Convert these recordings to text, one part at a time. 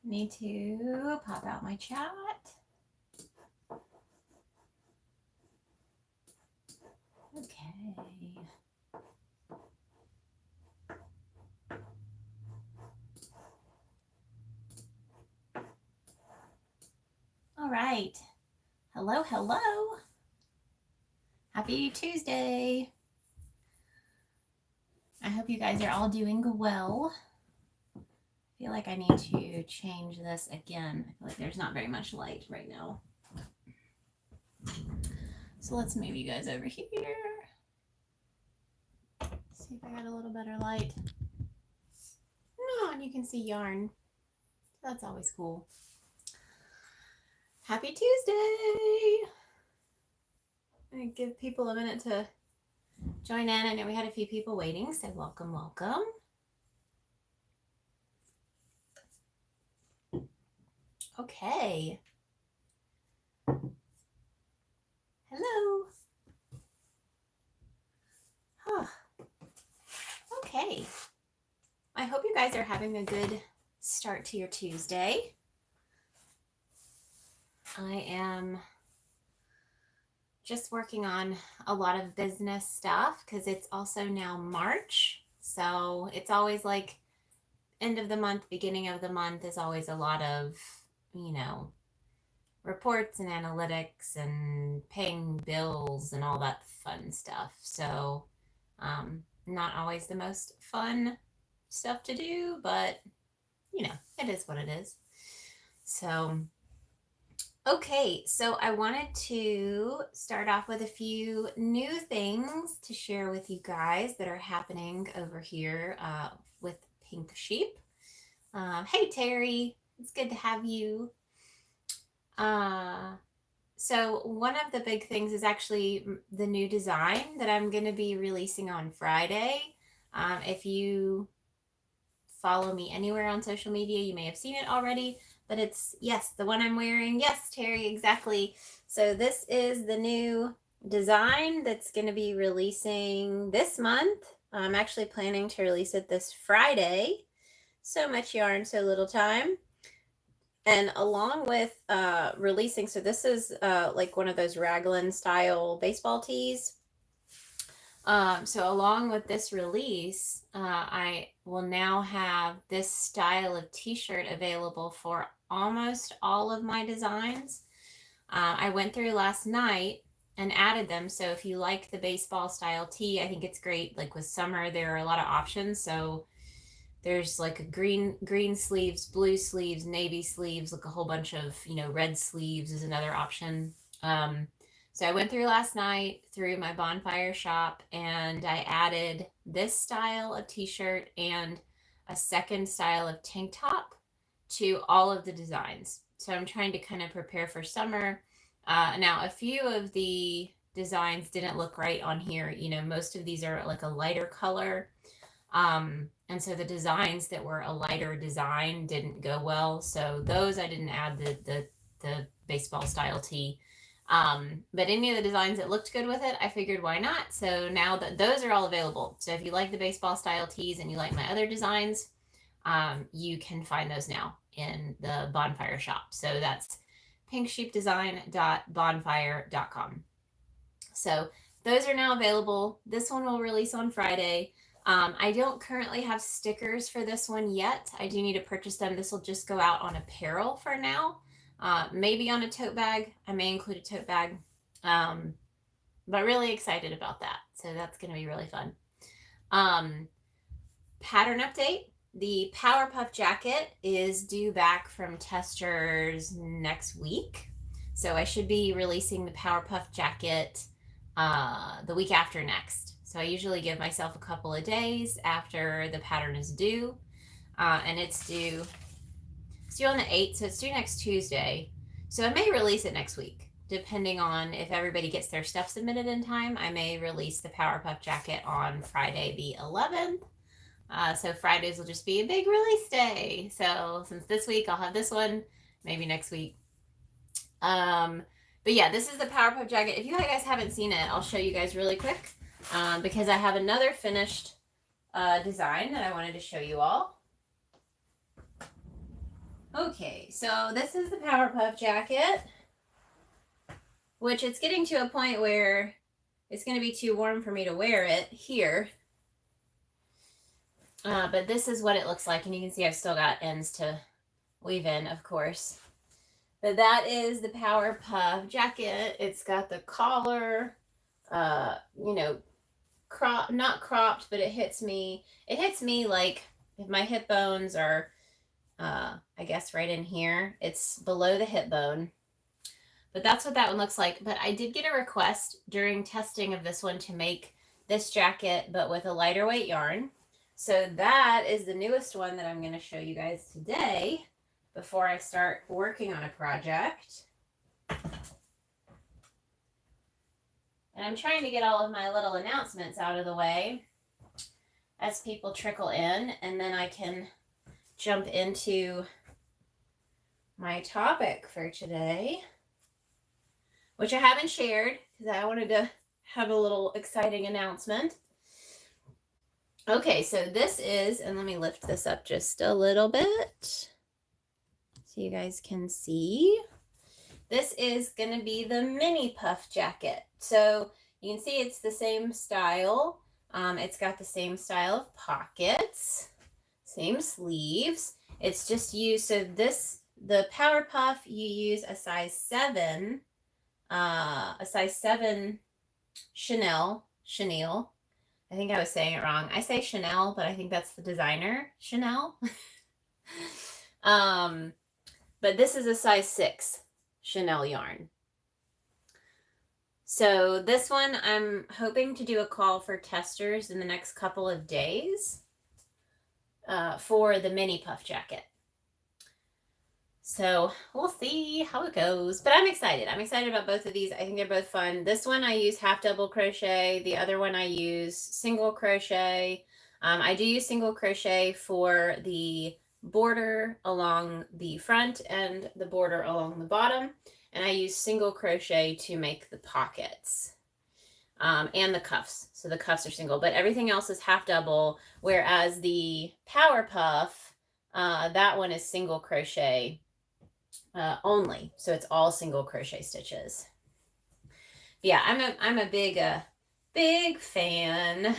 Need to pop out my chat. Okay. All right. Hello, hello. Happy Tuesday. I hope you guys are all doing well. I feel like I need to change this again. I feel like there's not very much light right now. So let's move you guys over here. See if I got a little better light. No, and you can see yarn. That's always cool. Happy Tuesday. I'm going to give people a minute to join in. I know we had a few people waiting, so welcome, welcome. Okay. Hello. Huh. Okay. I hope you guys are having a good start to your Tuesday. I am just working on a lot of business stuff because it's also now March. So it's always like end of the month, beginning of the month is always a lot of, reports and analytics and paying bills and all that fun stuff. So not always the most fun stuff to do, but it is what it is. So okay, so I wanted to start off with a few new things to share with you guys that are happening over here with Pink Sheep. Hey Terry, it's good to have you. So one of the big things is actually the new design that I'm going to be releasing on Friday. If you follow me anywhere on social media, you may have seen it already, but it's, yes, the one I'm wearing. Yes, Terry, exactly. So this is the new design that's going to be releasing this month. I'm actually planning to release it this Friday. So much yarn, so little time. And along with releasing, so this is like one of those raglan style baseball tees. So along with this release, I will now have this style of t-shirt available for almost all of my designs. I went through last night and added them. So if you like the baseball style tee, I think it's great. Like with summer, there are a lot of options. So there's like a green sleeves, blue sleeves, navy sleeves, like a whole bunch of, red sleeves is another option. So I went through last night through my bonfire shop and I added this style of t-shirt and a second style of tank top to all of the designs. So I'm trying to kind of prepare for summer. Now, a few of the designs didn't look right on here. Most of these are like a lighter color. And so the designs that were a lighter design didn't go well. So those I didn't add the baseball style tee. But any of the designs that looked good with it, I figured why not? So now that those are all available. So if you like the baseball style tees and you like my other designs, you can find those now in the bonfire shop. So that's pinksheepdesign.bonfire.com. So those are now available. This one will release on Friday. I don't currently have stickers for this one yet. I do need to purchase them. This will just go out on apparel for now. Maybe on a tote bag. I may include a tote bag. But really excited about that. So that's going to be really fun. Pattern update. The Powerpuff Jacket is due back from testers next week. So I should be releasing the Powerpuff Jacket the week after next. So I usually give myself a couple of days after the pattern is due. And it's due on the 8th, so it's due next Tuesday. So I may release it next week, depending on if everybody gets their stuff submitted in time. I may release the Powerpuff Jacket on Friday the 11th. So Fridays will just be a big release day. So since this week I'll have this one, maybe next week. But yeah, this is the Powerpuff Jacket. If you guys haven't seen it, I'll show you guys really quick. Because I have another finished design that I wanted to show you all. Okay, so this is the Powerpuff Jacket, which it's getting to a point where it's going to be too warm for me to wear it here. But this is what it looks like, and you can see I've still got ends to weave in, of course. But that is the Powerpuff Jacket. It's got the collar, you know, not cropped, but it hits me like if my hip bones are, I guess right in here, it's below the hip bone. But that's what that one looks like. But I did get a request during testing of this one to make this jacket, but with a lighter weight yarn. So that is the newest one that I'm going to show you guys today before I start working on a project. And I'm trying to get all of my little announcements out of the way as people trickle in, and then I can jump into my topic for today, which I haven't shared because I wanted to have a little exciting announcement. Okay, so this is, and let me lift this up just a little bit so you guys can see. This is going to be the mini puff jacket. So you can see it's the same style. It's got the same style of pockets, same sleeves. It's just used, so the Powerpuff, you use a size 7 Chanel. I think I was saying it wrong. I say Chanel, but I think that's the designer, Chanel. But this is a size 6 Chanel yarn. So this one, I'm hoping to do a call for testers in the next couple of days for the mini puff jacket. So we'll see how it goes, but I'm excited. I'm excited about both of these. I think they're both fun. This one I use half double crochet. The other one I use single crochet. I do use single crochet for the border along the front and the border along the bottom. And I use single crochet to make the pockets and the cuffs. So the cuffs are single, but everything else is half double. Whereas the Powerpuff, that one is single crochet only. So it's all single crochet stitches. Yeah, I'm a big fan.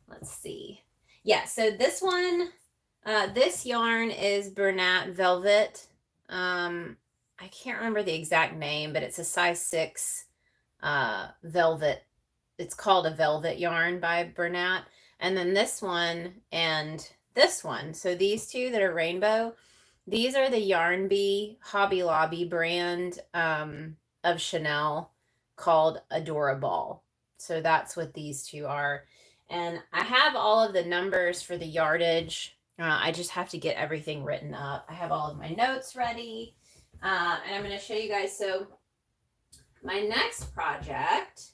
Let's see. Yeah, so this one, this yarn is Bernat Velvet. I can't remember the exact name, but it's a size 6 velvet. It's called a velvet yarn by Bernat. And then this one and this one. So these two that are rainbow, these are the Yarn Bee Hobby Lobby brand of Chanel called Adorable. So that's what these two are. And I have all of the numbers for the yardage. I just have to get everything written up. I have all of my notes ready. And I'm going to show you guys. So my next project,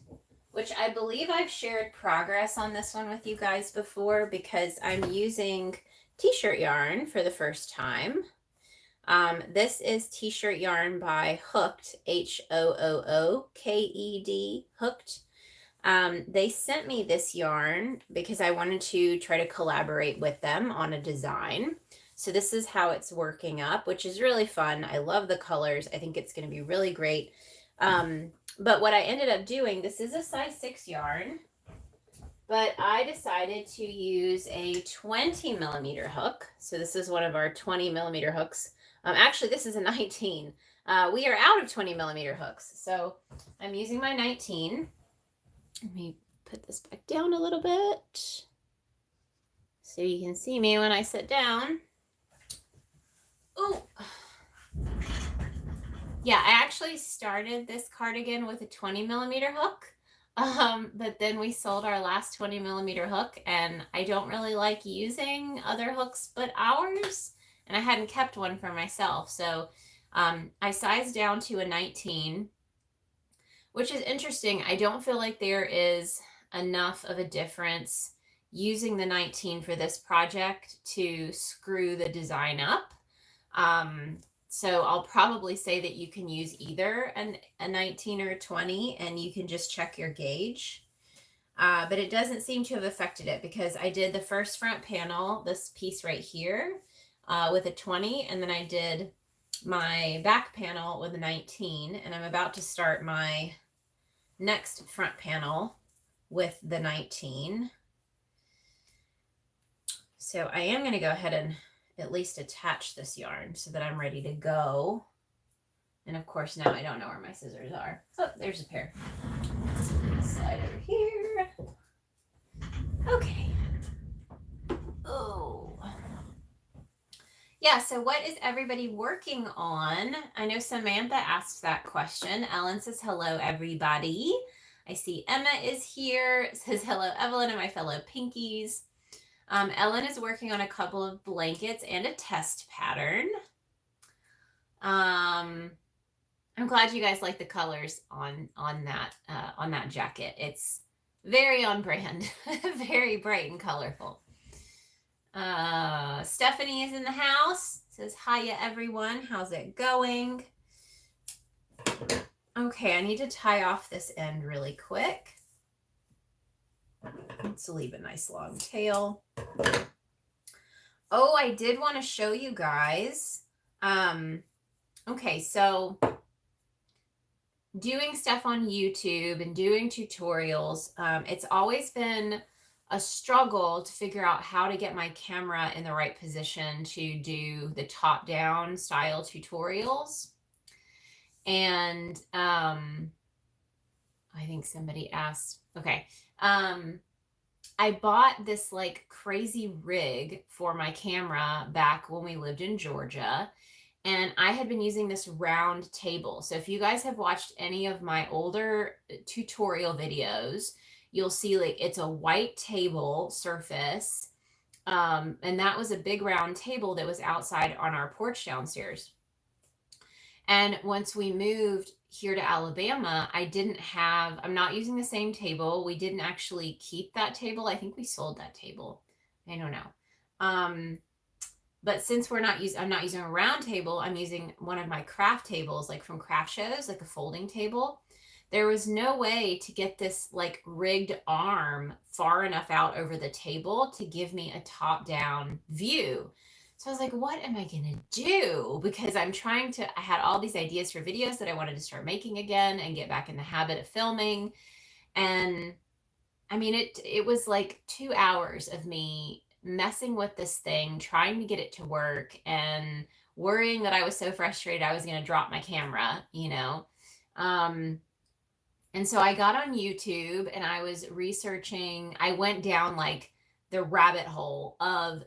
which I believe I've shared progress on this one with you guys before because I'm using t-shirt yarn for the first time. This is t-shirt yarn by Hooked, Hooked, Hooked. They sent me this yarn because I wanted to try to collaborate with them on a design. So this is how it's working up, which is really fun. I love the colors. I think it's going to be really great. But what I ended up doing, this is a size 6 yarn, but I decided to use a 20 millimeter hook. So this is one of our 20 millimeter hooks. Actually, this is a 19. We are out of 20 millimeter hooks. So I'm using my 19. Let me put this back down a little bit so you can see me when I sit down. Oh, yeah, I actually started this cardigan with a 20 millimeter hook, but then we sold our last 20 millimeter hook, and I don't really like using other hooks but ours, and I hadn't kept one for myself, so I sized down to a 19, which is interesting. I don't feel like there is enough of a difference using the 19 for this project to screw the design up. So I'll probably say that you can use either a 19 or a 20, and you can just check your gauge. But it doesn't seem to have affected it because I did the first front panel, this piece right here, with a 20, and then I did my back panel with a 19, and I'm about to start my next front panel with the 19. So I am going to go ahead and at least attach this yarn so that I'm ready to go. And of course now I don't know where my scissors are. Oh, there's a pair. Slide over here. Okay. Oh. Yeah, so what is everybody working on? I know Samantha asked that question. Ellen says, hello, everybody. I see Emma is here. It says, hello, Evelyn and my fellow Pinkies. Ellen is working on a couple of blankets and a test pattern. I'm glad you guys like the colors on that jacket. It's very on brand, very bright and colorful. Stephanie is in the house. Says, hiya everyone. How's it going? Okay, I need to tie off this end really quick. Let's leave a nice long tail. Oh, I did want to show you guys. Okay, so doing stuff on YouTube and doing tutorials, it's always been a struggle to figure out how to get my camera in the right position to do the top-down style tutorials. And I think somebody asked, okay, I bought this like crazy rig for my camera back when we lived in Georgia, and I had been using this round table. So if you guys have watched any of my older tutorial videos, you'll see like it's a white table surface. And that was a big round table that was outside on our porch downstairs. And once we moved here to Alabama, I'm not using the same table. We didn't actually keep that table. I think we sold that table. I don't know. But since I'm not using a round table, I'm using one of my craft tables, like from craft shows, like a folding table. There was no way to get this like rigged arm far enough out over the table to give me a top-down view. So I was like, what am I going to do? Because I had all these ideas for videos that I wanted to start making again and get back in the habit of filming. And I mean, it was like 2 hours of me messing with this thing, trying to get it to work and worrying that I was so frustrated I was going to drop my camera, you know? And so I got on YouTube and I was researching. I went down like the rabbit hole of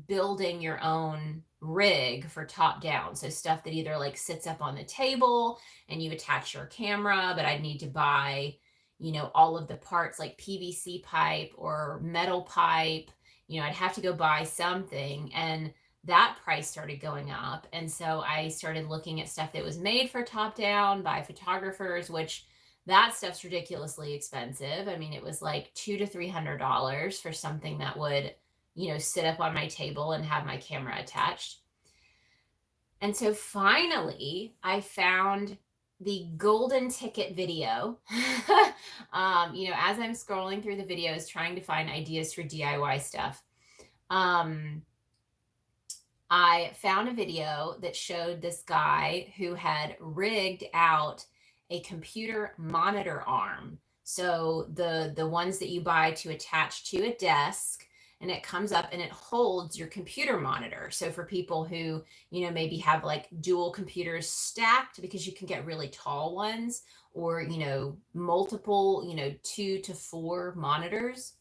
building your own rig for top down. So stuff that either like sits up on the table and you attach your camera, but I'd need to buy, you know, all of the parts like PVC pipe or metal pipe. You know, I'd have to go buy something, and that price started going up. And so I started looking at stuff that was made for top down by photographers, which that stuff's ridiculously expensive. I mean, it was like $200 to $300 for something that would, you know, sit up on my table and have my camera attached. And so finally, I found the golden ticket video. You know, as I'm scrolling through the videos, trying to find ideas for DIY stuff, I found a video that showed this guy who had rigged out a computer monitor arm. So the ones that you buy to attach to a desk, and it comes up and it holds your computer monitor. So for people who, you know, maybe have like dual computers stacked, because you can get really tall ones, or, you know, multiple, you know, 2 to 4 monitors.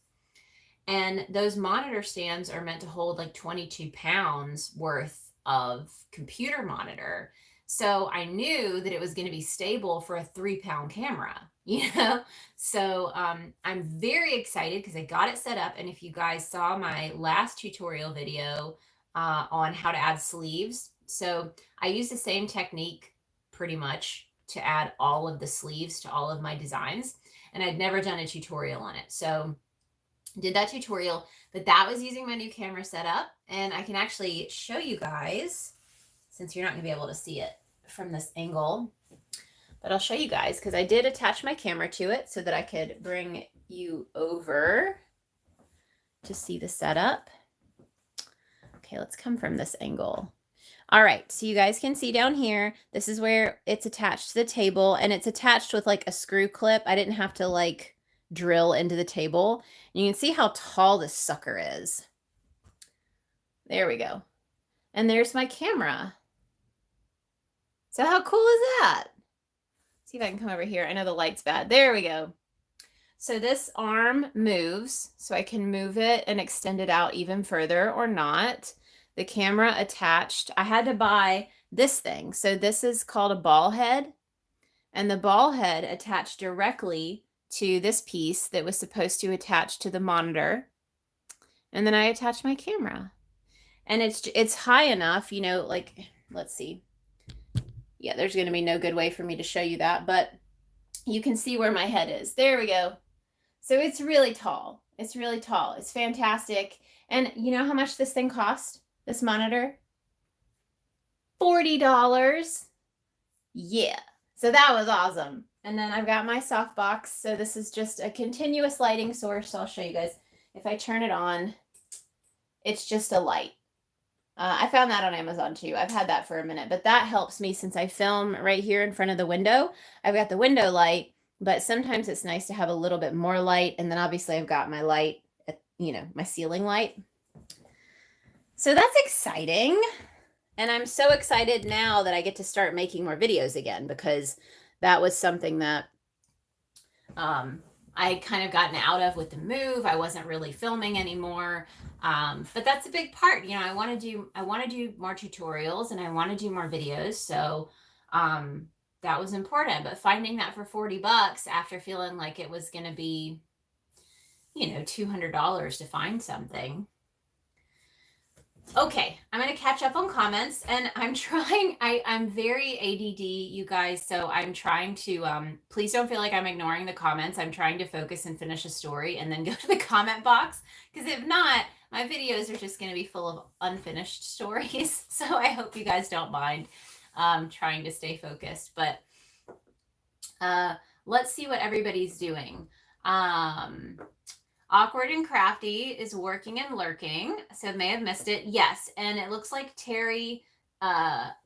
And those monitor stands are meant to hold like 22 pounds worth of computer monitor. So I knew that it was going to be stable for a 3-pound camera, you know? So I'm very excited because I got it set up. And if you guys saw my last tutorial video on how to add sleeves, so I use the same technique pretty much to add all of the sleeves to all of my designs. And I'd never done a tutorial on it. So did that tutorial, but that was using my new camera setup. And I can actually show you guys, since you're not going to be able to see it from this angle, but I'll show you guys because I did attach my camera to it so that I could bring you over to see the setup. Okay, let's come from this angle. All right, so you guys can see down here, this is where it's attached to the table, and it's attached with like a screw clip. I didn't have to like drill into the table. And you can see how tall this sucker is. There we go. And there's my camera. So how cool is that? See if I can come over here. I know the light's bad. There we go. So this arm moves, so I can move it and extend it out even further or not. The camera attached. I had to buy this thing. So this is called a ball head, and the ball head attached directly to this piece that was supposed to attach to the monitor. And then I attached my camera. And it's high enough, you know, like, let's see. Yeah, there's going to be no good way for me to show you that, but you can see where my head is. There we go. So it's really tall. It's really tall. It's fantastic. And you know how much this thing cost? This monitor? $40. Yeah. So that was awesome. And then I've got my softbox. So this is just a continuous lighting source. So I'll show you guys. If I turn it on, it's just a light. I found that on Amazon too. I've had that for a minute, but that helps me since I film right here in front of the window. I've got the window light, but sometimes it's nice to have a little bit more light. And then obviously I've got my light, you know, my ceiling light. So that's exciting. And I'm so excited now that I get to start making more videos again, because that was something that I kind of gotten out of with the move. I wasn't really filming anymore. But that's a big part. You know, I want to do more tutorials and I want to do more videos. So that was important. But finding that for $40 after feeling like it was going to be, you know, $200 to find something. Okay, I'm going to catch up on comments, and I'm trying, I'm very ADD, you guys, so I'm trying to, please don't feel like I'm ignoring the comments. I'm trying to focus and finish a story and then go to the comment box, because if not, my videos are just going to be full of unfinished stories. So I hope you guys don't mind trying to stay focused, but let's see what everybody's doing. Awkward and Crafty is working and lurking, so may have missed it. Yes, and it looks like Terry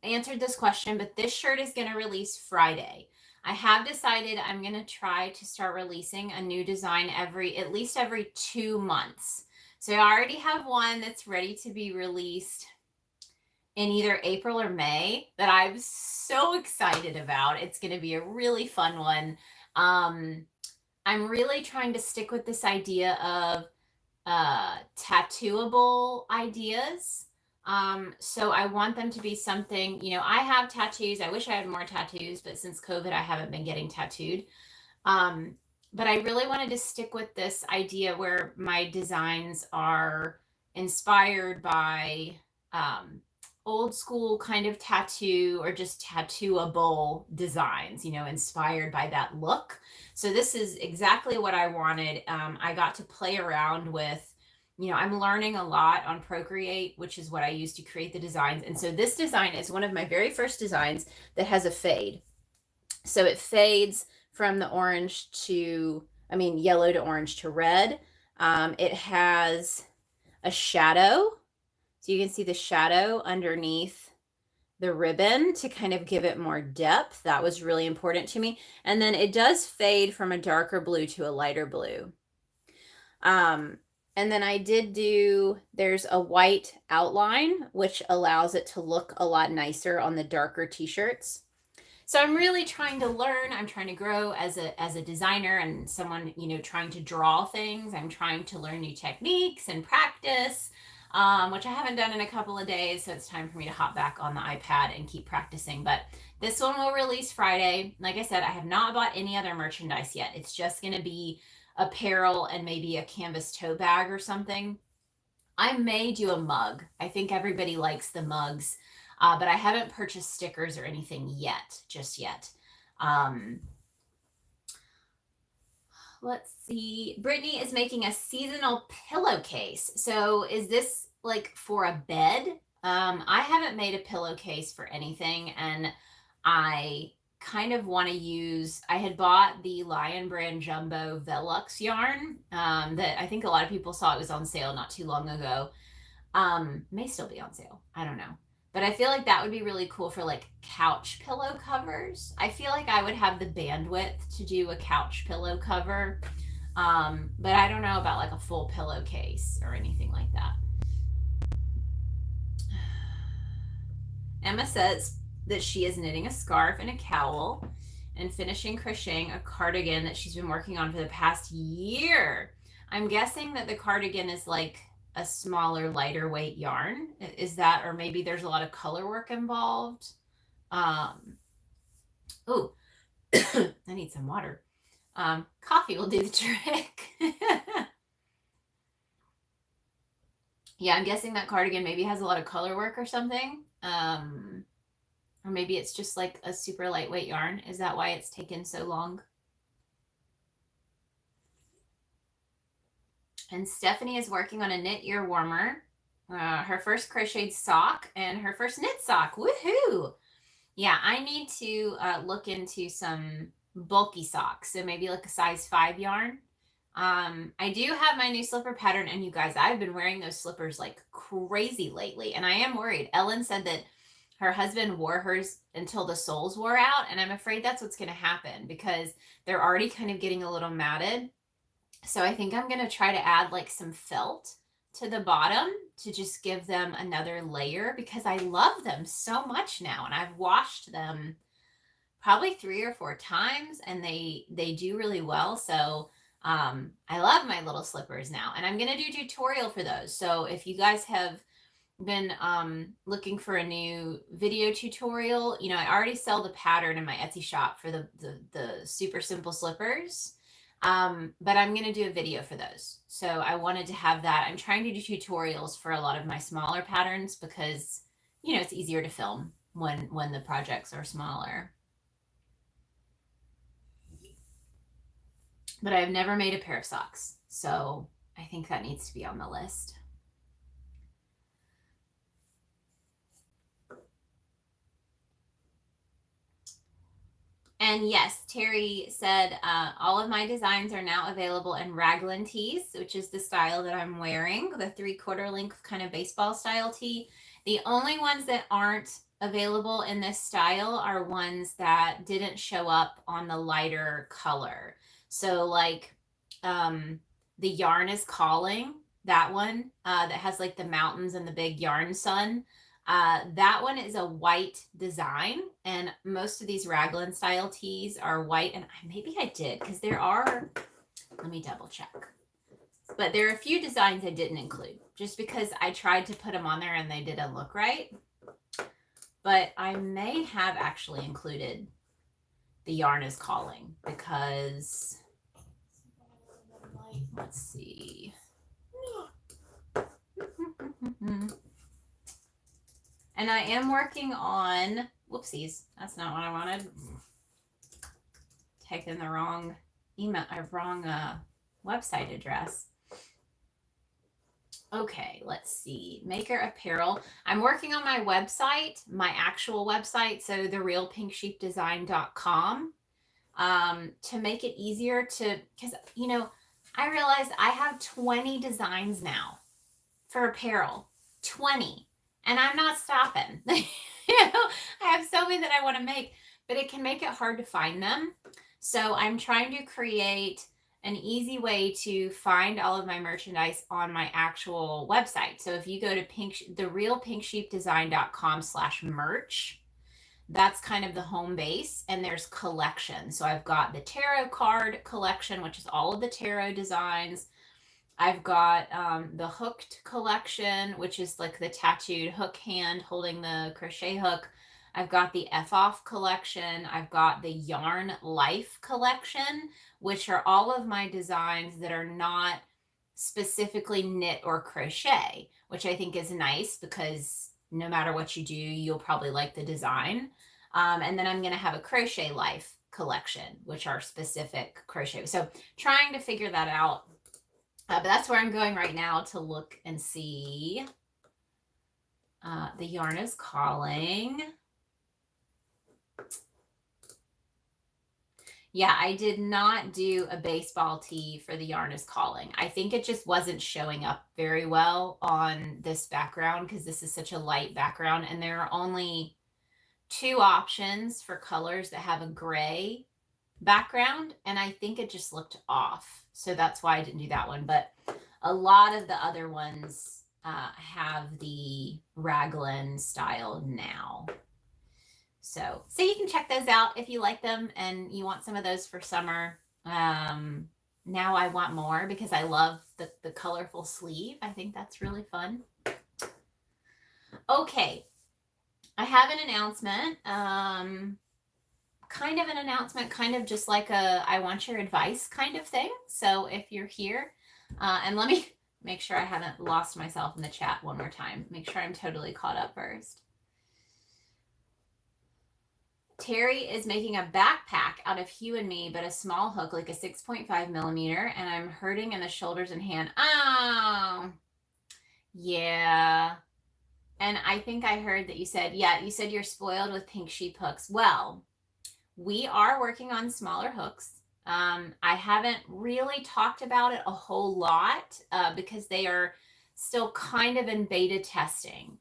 answered this question, but this shirt is going to release Friday. I have decided I'm going to try to start releasing a new design at least every 2 months. So I already have one that's ready to be released in either April or May that I'm so excited about. It's going to be a really fun one. I'm really trying to stick with this idea of tattooable ideas. So I want them to be something, you know, I have tattoos. I wish I had more tattoos, but since COVID, I haven't been getting tattooed. But I really wanted to stick with this idea where my designs are inspired by old school kind of tattoo or just tattooable designs, you know, inspired by that look. So this is exactly what I wanted. I got to play around with, you know, I'm learning a lot on Procreate, which is what I use to create the designs. And so this design is one of my very first designs that has a fade. So it fades from the orange to, yellow to orange to red. It has a shadow. So you can see the shadow underneath the ribbon to kind of give it more depth. That was really important to me. And then it does fade from a darker blue to a lighter blue. And then I did there's a white outline, which allows it to look a lot nicer on the darker t-shirts. So I'm really trying to learn. I'm trying to grow as a designer and someone, you know, trying to draw things. I'm trying to learn new techniques and practice. Which I haven't done in a couple of days, so it's time for me to hop back on the iPad and keep practicing. But this one will release Friday. Like I said, I have not bought any other merchandise yet. It's just going to be apparel and maybe a canvas tote bag or something. I may do a mug. I think everybody likes the mugs, but I haven't purchased stickers or anything just yet. Let's see. Brittany is making a seasonal pillowcase. So is this like for a bed? I haven't made a pillowcase for anything, and I kind of want to use, I had bought the Lion Brand Jumbo Velux yarn that I think a lot of people saw. It was on sale not too long ago. May still be on sale. I don't know. But I feel like that would be really cool for like couch pillow covers. I feel like I would have the bandwidth to do a couch pillow cover. But I don't know about like a full pillowcase or anything like that. Emma says that she is knitting a scarf and a cowl and finishing crocheting a cardigan that she's been working on for the past year. I'm guessing that the cardigan is like a smaller, lighter weight yarn. Is that, or maybe there's a lot of color work involved? Oh, I need some water. Coffee will do the trick. Yeah, I'm guessing that cardigan maybe has a lot of color work or something. Or maybe it's just like a super lightweight yarn. Is that why it's taken so long? And Stephanie is working on a knit ear warmer, her first crocheted sock, and her first knit sock. Woohoo! Yeah, I need to look into some bulky socks. So maybe like a size 5 yarn. I do have my new slipper pattern, and you guys, I've been wearing those slippers like crazy lately, and I am worried. Ellen said that her husband wore hers until the soles wore out, and I'm afraid that's what's going to happen because they're already kind of getting a little matted. So I think I'm going to try to add like some felt to the bottom to just give them another layer because I love them so much now, and I've washed them probably 3 or 4 times, and they do really well. So I love my little slippers now, and I'm going to do a tutorial for those. So if you guys have been looking for a new video tutorial, you know, I already sell the pattern in my Etsy shop for the super simple slippers. But I'm going to do a video for those. So I wanted to have that. I'm trying to do tutorials for a lot of my smaller patterns because, you know, it's easier to film when the projects are smaller. But I've never made a pair of socks, so I think that needs to be on the list. And yes, Terry said, all of my designs are now available in raglan tees, which is the style that I'm wearing, the 3/4 length kind of baseball style tee. The only ones that aren't available in this style are ones that didn't show up on the lighter color. So like the Yarn is Calling, that one that has like the mountains and the big yarn sun. That one is a white design, and most of these raglan style tees are white, and maybe I did because there are, let me double check, but there are a few designs I didn't include just because I tried to put them on there and they didn't look right. But I may have actually included the Yarn is Calling because, let's see. And I am working on, whoopsies, that's not what I wanted. Typed in the wrong email, or wrong website address. Okay, let's see. Maker Apparel. I'm working on my website, my actual website, so therealpinksheepdesign.com, to make it easier to, because, you know, I realized I have 20 designs now for apparel. 20. And I'm not stopping. You know, I have so many that I want to make, but it can make it hard to find them. So I'm trying to create an easy way to find all of my merchandise on my actual website. So if you go to therealpinksheepdesign.com/merch, that's kind of the home base, and there's collections. So I've got the tarot card collection, which is all of the tarot designs. I've got the hooked collection, which is like the tattooed hook hand holding the crochet hook. I've got the F off collection. I've got the Yarn Life collection, which are all of my designs that are not specifically knit or crochet, which I think is nice because no matter what you do, you'll probably like the design. And then I'm going to have a Crochet Life collection, which are specific crochet. So trying to figure that out. But that's where I'm going right now to look and see. The Yarn is Calling. Yeah, I did not do a baseball tee for The Yarn is Calling. I think it just wasn't showing up very well on this background because this is such a light background, and there are only two options for colors that have a gray background, and I think it just looked off. So that's why I didn't do that one. But a lot of the other ones have the raglan style now. So you can check those out if you like them and you want some of those for summer. Now I want more because I love the colorful sleeve. I think that's really fun. Okay, I have an announcement. Kind of an announcement, kind of just like a I want your advice kind of thing. So if you're here, and let me make sure I haven't lost myself in the chat one more time. Make sure I'm totally caught up first. Terry is making a backpack out of Hue and Me, but a small hook, like a 6.5 millimeter, and I'm hurting in the shoulders and hand. Oh, yeah. And I think I heard that you said, yeah, you said you're spoiled with pink sheep hooks. Well, we are working on smaller hooks. I haven't really talked about it a whole lot because they are still kind of in beta testing.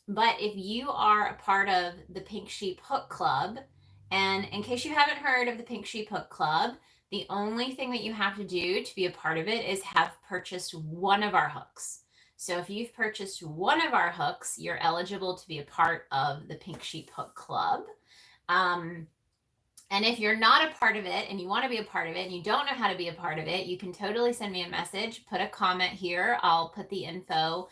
But if you are a part of the Pink Sheep Hook Club, and in case you haven't heard of the Pink Sheep Hook Club, the only thing that you have to do to be a part of it is have purchased one of our hooks. So if you've purchased one of our hooks, you're eligible to be a part of the Pink Sheep Hook Club. And if you're not a part of it and you want to be a part of it and you don't know how to be a part of it, you can totally send me a message, put a comment here. I'll put the info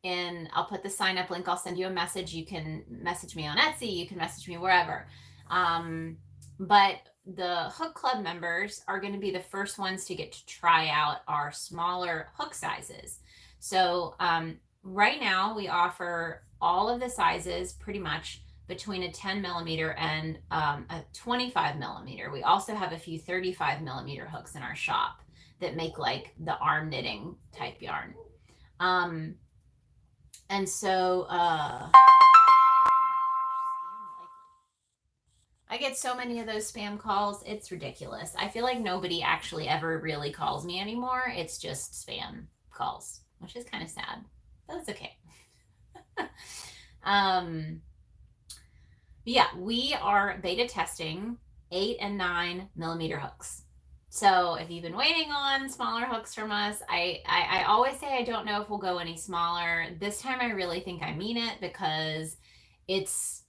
and I'll put the sign up link. I'll send you a message. You can message me on Etsy. You can message me wherever. But the Hook Club members are going to be the first ones to get to try out our smaller hook sizes. So right now we offer all of the sizes pretty much between a 10 millimeter and a 25 millimeter. We also have a few 35 millimeter hooks in our shop that make like the arm knitting type yarn. And so I get so many of those spam calls. It's ridiculous. I feel like nobody actually ever really calls me anymore. It's just spam calls, which is kind of sad, but it's okay. Yeah, we are beta testing 8 and 9 millimeter hooks. So if you've been waiting on smaller hooks from us, I always say I don't know if we'll go any smaller. This time I really think I mean it because it's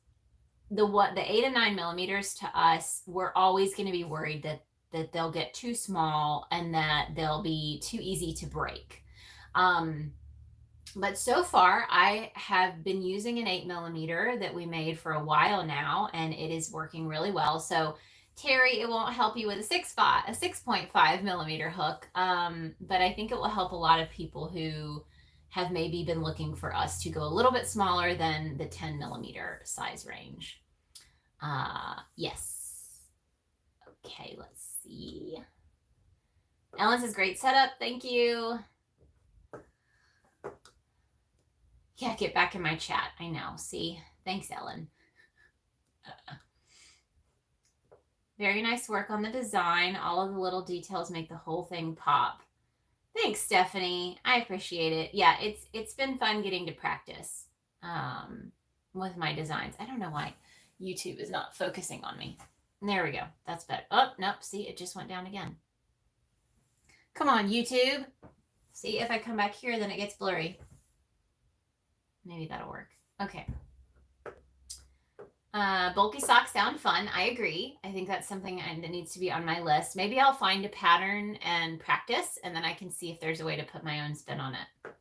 the 8 and 9 millimeters to us, we're always going to be worried that they'll get too small and that they'll be too easy to break. But so far I have been using an 8 millimeter that we made for a while now, and it is working really well. So Terry, it won't help you with a 6.5 millimeter hook, but I think it will help a lot of people who have maybe been looking for us to go a little bit smaller than the 10 millimeter size range. Yes. Okay, let's see. Ellen says, great setup. Thank you. Yeah, get back in my chat. I know. See? Thanks, Ellen. Very nice work on the design. All of the little details make the whole thing pop. Thanks, Stephanie. I appreciate it. Yeah, it's been fun getting to practice with my designs. I don't know why YouTube is not focusing on me. There we go. That's better. Oh, nope. See, it just went down again. Come on, YouTube. See, if I come back here, then it gets blurry. Maybe that'll work. Okay. Bulky socks sound fun. I agree. I think that's something that needs to be on my list. Maybe I'll find a pattern and practice, and then I can see if there's a way to put my own spin on it.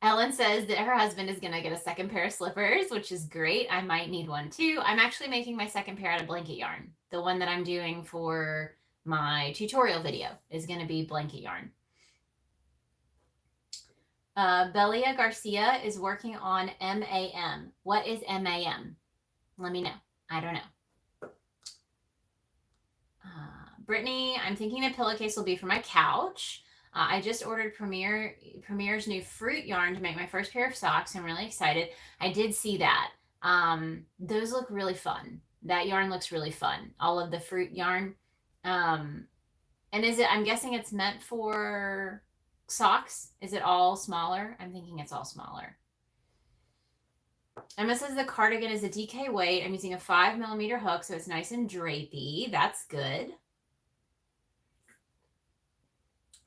Ellen says that her husband is going to get a second pair of slippers, which is great. I might need one too. I'm actually making my second pair out of blanket yarn. The one that I'm doing for my tutorial video is going to be blanket yarn. Belia Garcia is working on MAM. What is MAM? Let me know. I don't know. Brittany, I'm thinking a pillowcase will be for my couch. I just ordered Premier's new fruit yarn to make my first pair of socks. I'm really excited. I did see that. Those look really fun. That yarn looks really fun. All of the fruit yarn. And I'm guessing it's meant for socks. Is it all smaller? I'm thinking it's all smaller. Emma says the cardigan is a DK weight. I'm using a 5mm hook, so it's nice and drapey. That's good.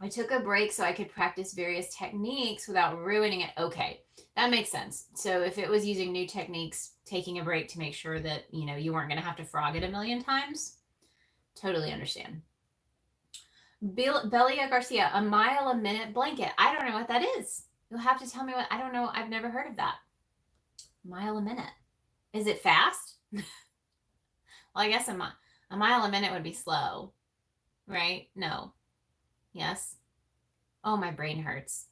I took a break so I could practice various techniques without ruining it. Okay, that makes sense. So if it was using new techniques, taking a break to make sure that, you weren't going to have to frog it a million times. Totally understand. Belia Garcia, a mile a minute blanket. I don't know what that is. You'll have to tell me what. I don't know. I've never heard of that. Mile a minute. Is it fast? Well, I guess a mile a minute would be slow, right? No. Yes. Oh, my brain hurts.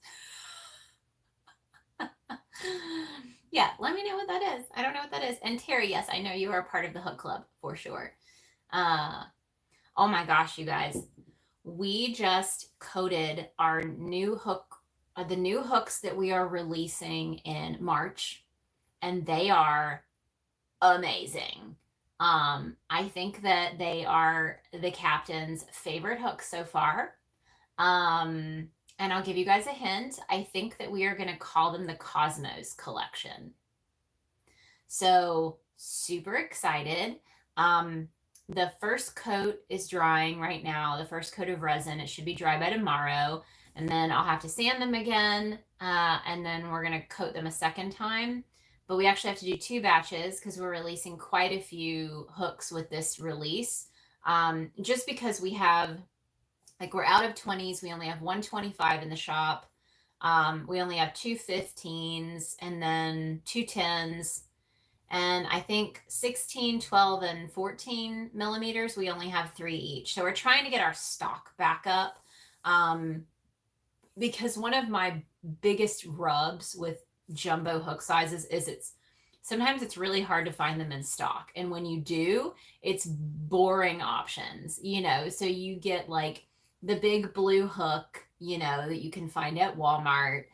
Yeah, let me know what that is. I don't know what that is. And Terry, yes, I know you are a part of the hook club for sure. Oh my gosh, you guys. We just coded our new hook, the new hooks that we are releasing in March, and they are amazing. I think that they are the captain's favorite hooks so far. And I'll give you guys a hint. I think that we are going to call them the Cosmos collection. So super excited. The first coat is drying right now, the first coat of resin. It should be dry by tomorrow. And then I'll have to sand them again. And then we're going to coat them a second time. But we actually have to do 2 batches because we're releasing quite a few hooks with this release. Just because we have, like, we're out of 20s. We only have 125 in the shop. We only have 2 15s and then 2 10s. And I think 16, 12, and 14 millimeters, we only have 3 each. So we're trying to get our stock back up. Because one of my biggest rubs with jumbo hook sizes is sometimes it's really hard to find them in stock. And when you do, it's boring options, so you get like the big blue hook, that you can find at Walmart.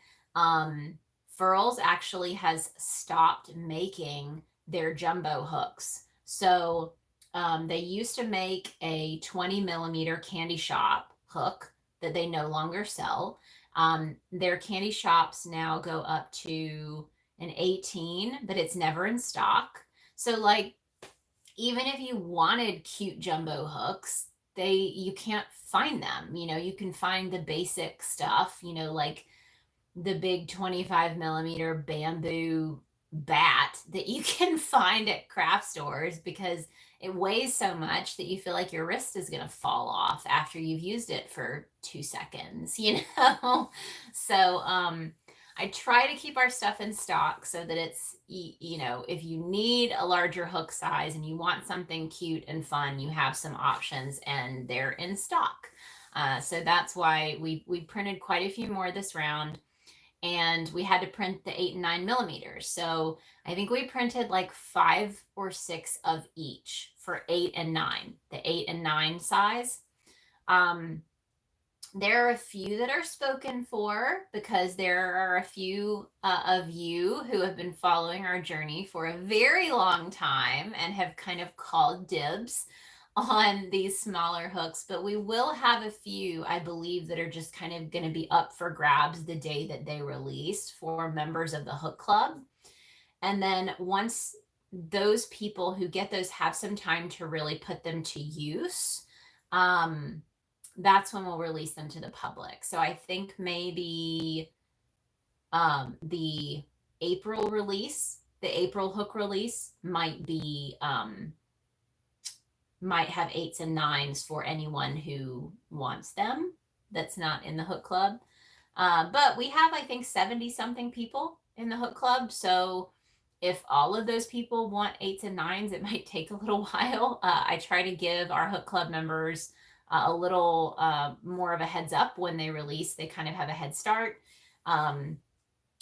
Furls actually has stopped making their jumbo hooks. So they used to make a 20mm Candy Shop hook that they no longer sell. Their candy shops now go up to an 18, but it's never in stock. So like, even if you wanted cute jumbo hooks, you can't find them. You can find the basic stuff, like the big 25mm bamboo bat that you can find at craft stores, because it weighs so much that you feel like your wrist is going to fall off after you've used it for 2 seconds, So I try to keep our stuff in stock so that it's, if you need a larger hook size and you want something cute and fun, you have some options and they're in stock. So that's why we printed quite a few more this round. And we had to print the 8 and 9 millimeters. So I think we printed like 5 or 6 of each for 8 and 9, the 8 and 9 size. There are a few that are spoken for, because there are a few of you who have been following our journey for a very long time and have kind of called dibs on these smaller hooks. But we will have a few, I believe, that are just kind of going to be up for grabs the day that they release for members of the hook club. And then once those people who get those have some time to really put them to use, that's when we'll release them to the public. So I think maybe the April release, the April hook release might be might have 8s and 9s for anyone who wants them that's not in the hook club. But we have, I think, 70 something people in the hook club. So if all of those people want 8s and 9s, it might take a little while. I try to give our hook club members a little more of a heads up when they release. They kind of have a head start.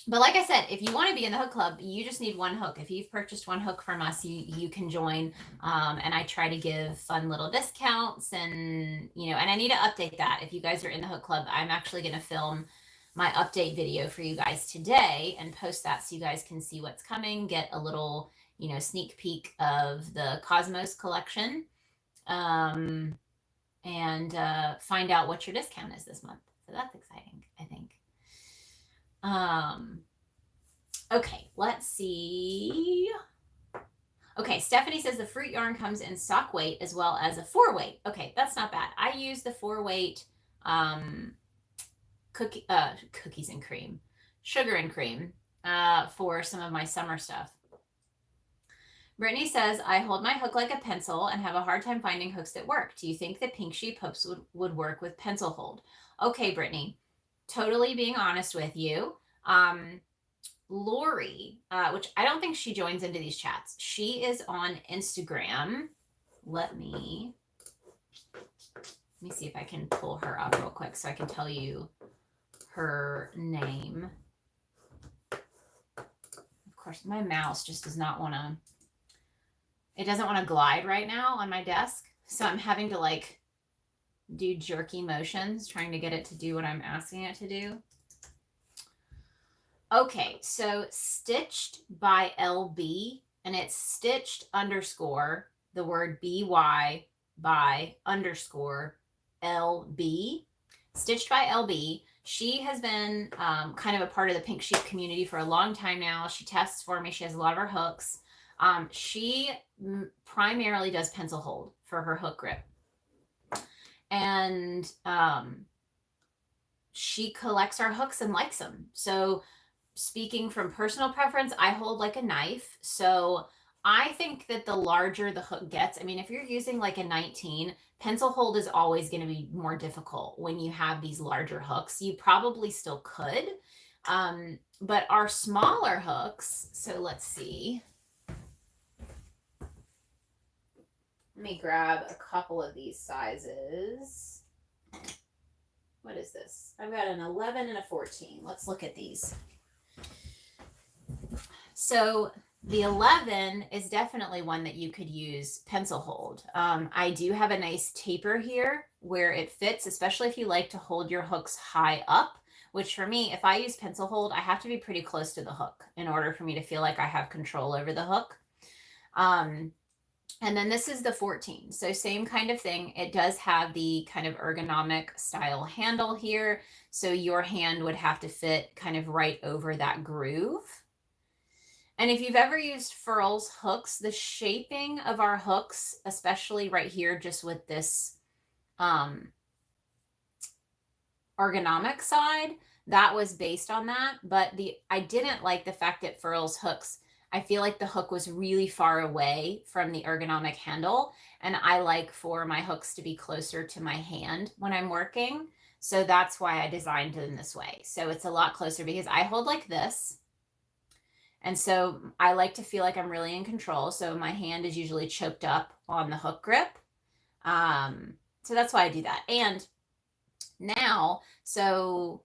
But like I said, if you want to be in the hook club, you just need 1 hook. If you've purchased 1 hook from us, you can join. And I try to give fun little discounts, and and I need to update that. If you guys are in the hook club, I'm actually going to film my update video for you guys today and post that so you guys can see what's coming, get a little you know, sneak peek of the Cosmos collection, and find out what your discount is this month. So that's exciting, I think. Okay, let's see. Okay, Stephanie says the fruit yarn comes in sock weight as well as a 4-weight. Okay, that's not bad. I use the 4-weight cookies and cream, sugar and cream for some of my summer stuff. Brittany says, I hold my hook like a pencil and have a hard time finding hooks that work. Do you think the pink sheep hooks would work with pencil hold? Okay, Brittany, totally being honest with you. Lori, which I don't think she joins into these chats. She is on Instagram. Let me see if I can pull her up real quick so I can tell you her name. Of course, my mouse just does not want to, it doesn't want to glide right now on my desk. So I'm having to like do jerky motions, trying to get it to do what I'm asking it to do. Okay, so Stitched by LB, and it's stitched underscore the word BY by underscore LB. Stitched by LB. She has been kind of a part of the Pink Sheep community for a long time now. She tests for me. She has a lot of her hooks. She primarily does pencil hold for her hook grip. And she collects our hooks and likes them. So speaking from personal preference, I hold like a knife. So I think that the larger the hook gets, I mean, if you're using like a 19, pencil hold is always going to be more difficult when you have these larger hooks. You probably still could, but our smaller hooks, so let's see. Let me grab a couple of these sizes. What is this? I've got an 11 and a 14. Let's look at these. So the 11 is definitely one that you could use pencil hold. I do have a nice taper here where it fits, especially if you like to hold your hooks high up, which for me, if I use pencil hold, I have to be pretty close to the hook in order for me to feel like I have control over the hook. And then this is the 14. So same kind of thing. It does have the kind of ergonomic style handle here. So your hand would have to fit kind of right over that groove. And if you've ever used Furl's hooks, the shaping of our hooks, especially right here, just with this ergonomic side, that was based on that. But I didn't like the fact that Furl's hooks, I feel like the hook was really far away from the ergonomic handle. And I like for my hooks to be closer to my hand when I'm working. So that's why I designed them this way. So it's a lot closer because I hold like this. And so I like to feel like I'm really in control. So my hand is usually choked up on the hook grip. So that's why I do that. And now, so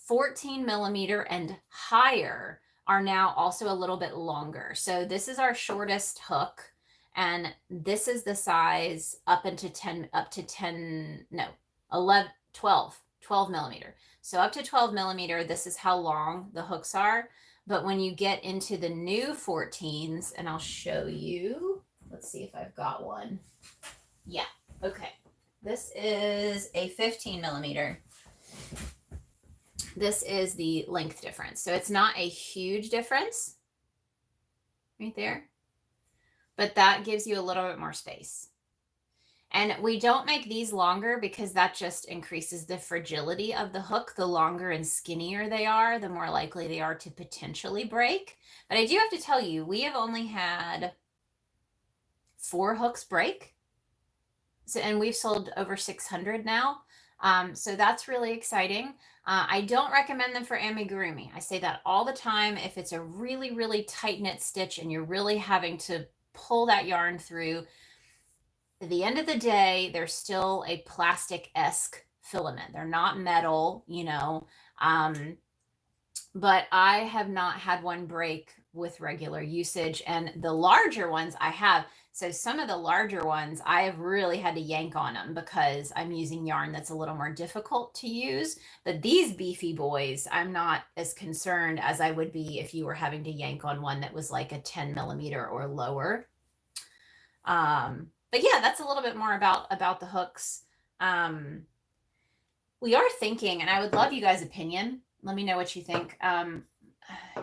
14 millimeter and higher are now also a little bit longer. So this is our shortest hook. And this is the size up to 12 millimeter. So up to 12 millimeter, this is how long the hooks are. But when you get into the new 14s, and I'll show you, let's see if I've got one. Yeah, okay. This is a 15 millimeter. This is the length difference. So it's not a huge difference right there, but that gives you a little bit more space. And we don't make these longer because that just increases the fragility of the hook. The longer and skinnier they are, the more likely they are to potentially break. But I do have to tell you, we have only had 4 hooks break. So, and we've sold over 600 now. So that's really exciting. I don't recommend them for amigurumi. I say that all the time. If it's a really, really tight knit stitch and you're really having to pull that yarn through, at the end of the day, they're still a plastic-esque filament. They're not metal, you know, but I have not had one break with regular usage. And the larger ones I have, so some of the larger ones I have really had to yank on them because I'm using yarn that's a little more difficult to use. But these beefy boys, I'm not as concerned as I would be if you were having to yank on one that was like a 10 millimeter or lower. But yeah, that's a little bit more about the hooks. We are thinking, and I would love you guys' opinion. Let me know what you think.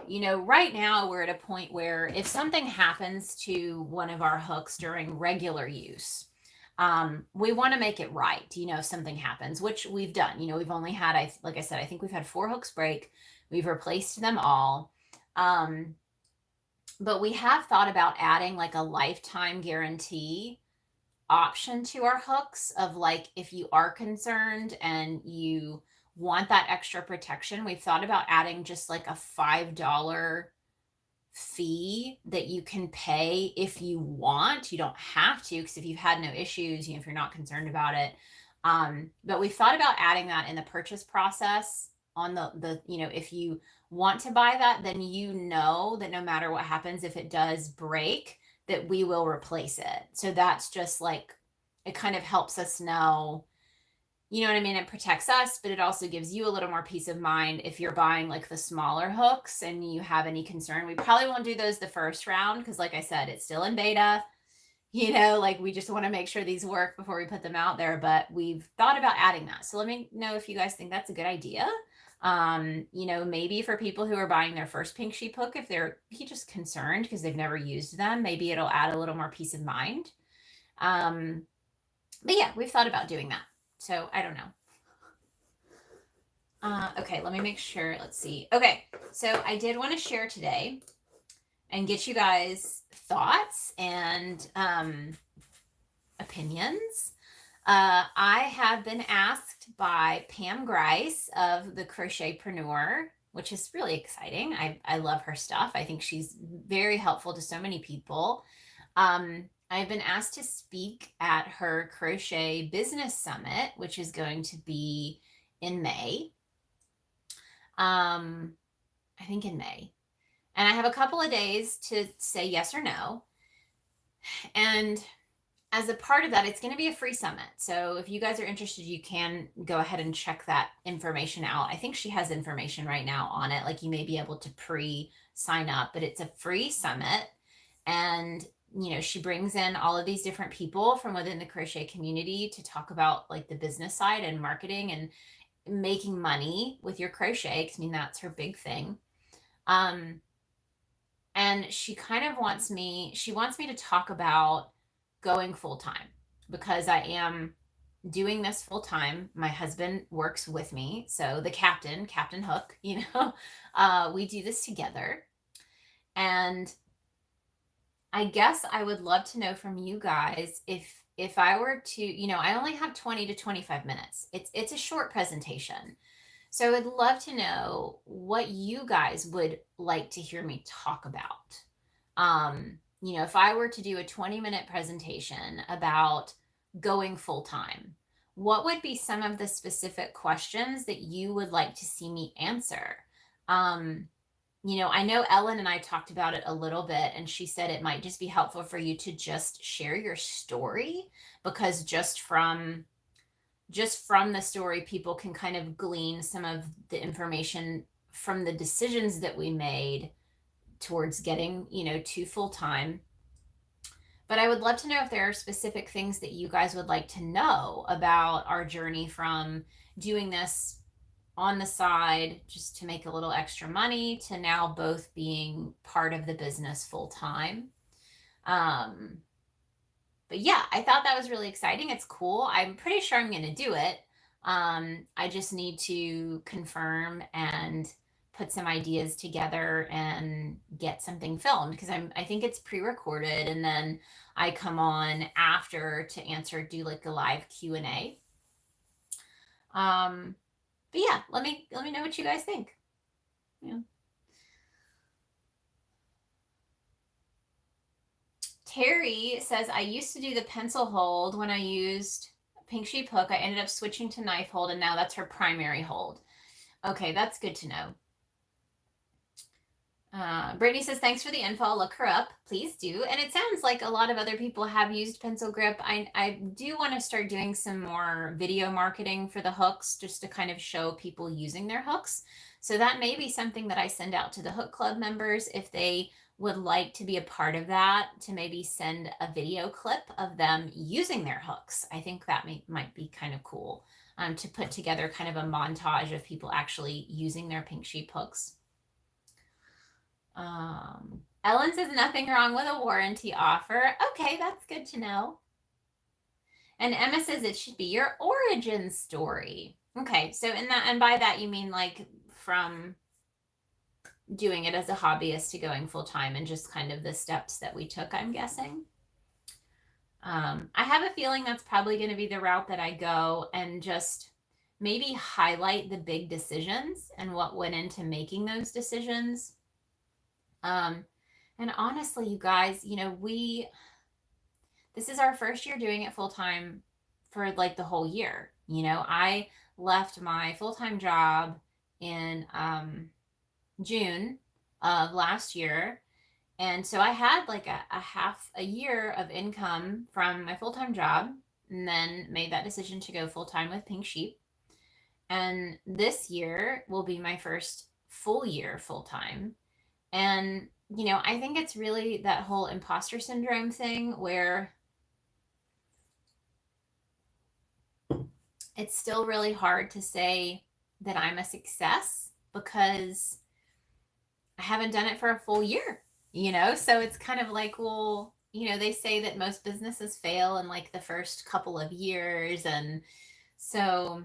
You know, right now we're at a point where if something happens to one of our hooks during regular use, we want to make it right. You know, if something happens, which we've done. You know, we've only had, like I said, I think we've had 4 hooks break. We've replaced them all. But we have thought about adding like a lifetime guarantee option to our hooks of like, if you are concerned and you want that extra protection, we've thought about adding just like a $5 fee that you can pay if you want. You don't have to, because if you've had no issues, you know, if you're not concerned about it. But we've thought about adding that in the purchase process on the, you know, if you want to buy that, then you know that no matter what happens, if it does break, that we will replace it. So that's just like, it kind of helps us know, you know what I mean? It protects us, but it also gives you a little more peace of mind if you're buying like the smaller hooks and you have any concern. We probably won't do those the first round because, like I said, it's still in beta. You know, like we just want to make sure these work before we put them out there, but we've thought about adding that. So let me know if you guys think that's a good idea. You know, maybe for people who are buying their first pink sheep hook, if they're just concerned because they've never used them, maybe it'll add a little more peace of mind. But yeah, we've thought about doing that. So I don't know. Okay, let me make sure. Let's see. Okay, so I did want to share today and get you guys thoughts and opinions. I have been asked by Pam Grice of the Crochetpreneur, which is really exciting. I love her stuff. I think she's very helpful to so many people. I've been asked to speak at her Crochet Business Summit, which is going to be in May. I think in May. And I have a couple of days to say yes or no. And as a part of that, it's going to be a free summit. So if you guys are interested, you can go ahead and check that information out. I think she has information right now on it. Like you may be able to pre-sign up, but it's a free summit. And, you know, she brings in all of these different people from within the crochet community to talk about like the business side and marketing and making money with your crochet. 'Cause I mean, that's her big thing. And she kind of wants me to talk about going full-time because I am doing this full-time. My husband works with me. So the Captain Hook, you know, we do this together. And I guess I would love to know from you guys if I were to, you know, I only have 20 to 25 minutes. It's a short presentation. So I would love to know what you guys would like to hear me talk about. You know, if I were to do a 20-minute presentation about going full-time, what would be some of the specific questions that you would like to see me answer? You know, I know Ellen and I talked about it a little bit, and she said it might just be helpful for you to just share your story, because just from the story, people can kind of glean some of the information from the decisions that we made towards getting, you know, to full-time. But I would love to know if there are specific things that you guys would like to know about our journey from doing this on the side just to make a little extra money to now both being part of the business full-time. But yeah, I thought that was really exciting. It's cool. I'm pretty sure I'm going to do it. I just need to confirm and put some ideas together and get something filmed, because I think it's pre-recorded, and then I come on after to do like a live Q&A. But yeah, let me know what you guys think. Yeah. Terry says, I used to do the pencil hold when I used pink sheep hook. I ended up switching to knife hold, and now that's her primary hold. Okay, that's good to know. Brittany says, thanks for the info. I'll look her up. Please do. And it sounds like a lot of other people have used pencil grip. I do want to start doing some more video marketing for the hooks just to kind of show people using their hooks. So that may be something that I send out to the Hook Club members if they would like to be a part of that, to maybe send a video clip of them using their hooks. I think that might be kind of cool, to put together kind of a montage of people actually using their pink sheep hooks. Ellen says nothing wrong with a warranty offer. Okay, that's good to know. And Emma says it should be your origin story. Okay, so in that, and by that you mean like from doing it as a hobbyist to going full time, and just kind of the steps that we took, I'm guessing. I have a feeling that's probably going to be the route that I go, and just maybe highlight the big decisions and what went into making those decisions. And honestly, you guys, you know, this is our first year doing it full time for like the whole year. You know, I left my full-time job in June of last year. And so I had like a half a year of income from my full-time job, and then made that decision to go full-time with Pink Sheep. And this year will be my first full year full-time. And, you know, I think it's really that whole imposter syndrome thing where it's still really hard to say that I'm a success because I haven't done it for a full year, you know? So it's kind of like, well, you know, they say that most businesses fail in like the first couple of years. And so,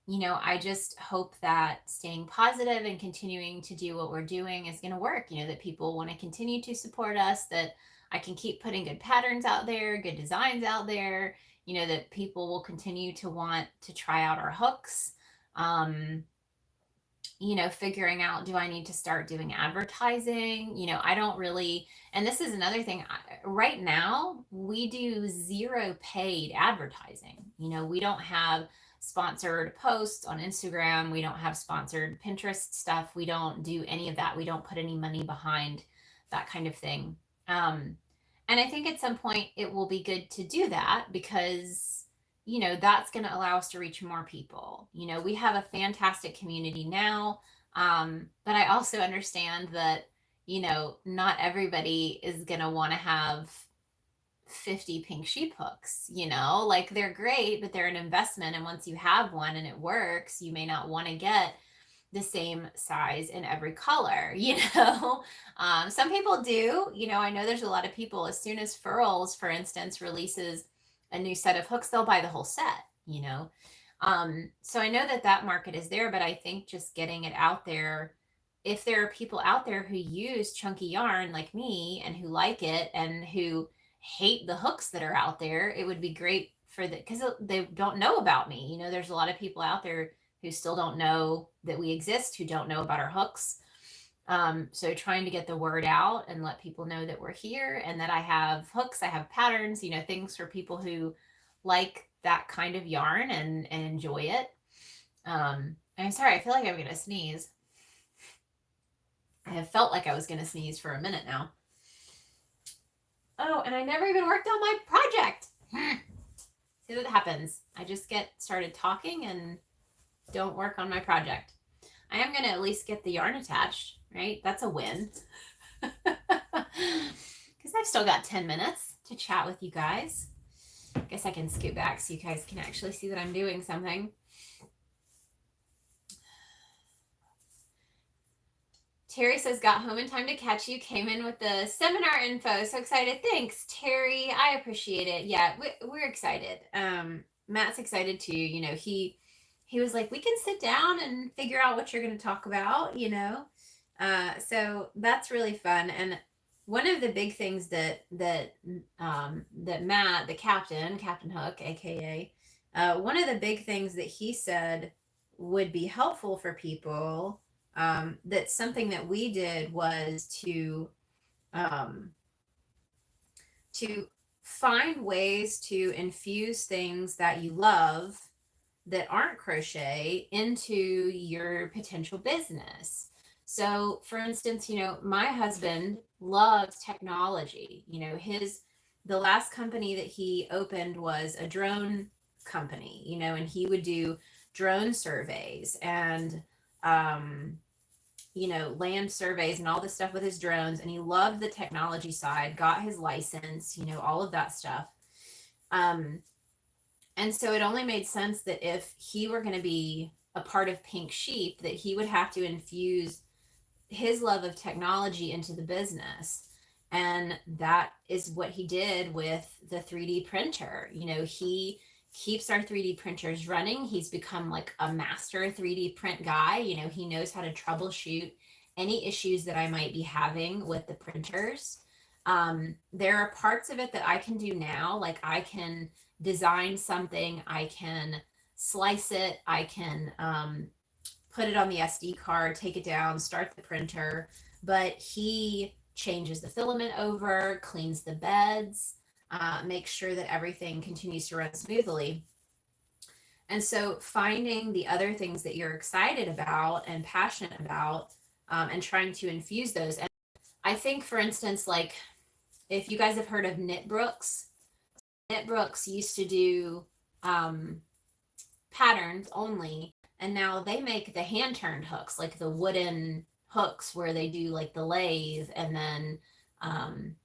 you know, I just hope that staying positive and continuing to do what we're doing is going to work, you know, that people want to continue to support us, that I can keep putting good patterns out there, good designs out there, you know, that people will continue to want to try out our hooks. You know, figuring out, do I need to start doing advertising? You know, I don't really, and this is another thing, right now, we do zero paid advertising. You know, we don't have sponsored posts on Instagram. We don't have sponsored Pinterest stuff. We don't do any of that. We don't put any money behind that kind of thing. And I think at some point it will be good to do that because, you know, that's going to allow us to reach more people. You know, we have a fantastic community now. But I also understand that, you know, not everybody is going to want to have 50 pink sheep hooks, you know, like they're great, but they're an investment. And once you have one and it works, you may not want to get the same size in every color, you know. Some people do, you know, I know there's a lot of people, as soon as Furls, for instance, releases a new set of hooks, they'll buy the whole set, you know. So I know that that market is there, but I think just getting it out there, if there are people out there who use chunky yarn like me and who like it and who hate the hooks that are out there, it would be great for the, because they don't know about me. You know, there's a lot of people out there who still don't know that we exist, who don't know about our hooks. So trying to get the word out and let people know that we're here and that I have hooks, I have patterns, you know, things for people who like that kind of yarn and enjoy it. I'm sorry, I feel like I'm going to sneeze. I have felt like I was going to sneeze for a minute now. Oh, and I never even worked on my project. See, that happens. I just get started talking and don't work on my project. I am going to at least get the yarn attached, right? That's a win. Because I've still got 10 minutes to chat with you guys. I guess I can scoot back so you guys can actually see that I'm doing something. Terry says, got home in time to catch you. Came in with the seminar info. So excited. Thanks, Terry. I appreciate it. Yeah, we're excited. Matt's excited too. You know, he was like, we can sit down and figure out what you're going to talk about, you know? So that's really fun. And one of the big things that Matt, the Captain Hook, AKA, one of the big things that he said would be helpful for people, that's something that we did, was to find ways to infuse things that you love that aren't crochet into your potential business. So for instance, my husband loves technology. The last company that he opened was a drone company, and he would do drone surveys and um land surveys and all this stuff with his drones. And he loved the technology side, got his license, all of that stuff. Um, and so it only made sense that if he were going to be a part of Pink Sheep, that he would have to infuse his love of technology into the business. And that is what he did with the 3D printer. He keeps our 3D printers running. He's become like a master 3D print guy. He knows how to troubleshoot any issues that I might be having with the printers. There are parts of it that I can do now, like I can design something, I can slice it, I can put it on the SD card, take it down, start the printer, but he changes the filament over, cleans the beds, makes sure that everything continues to run smoothly. And so finding the other things that you're excited about and passionate about, and trying to infuse those. And I think, for instance, like if you guys have heard of Knitbrooks, Knitbrooks used to do patterns only, and now they make the hand turned hooks, like the wooden hooks where they do like the lathe and then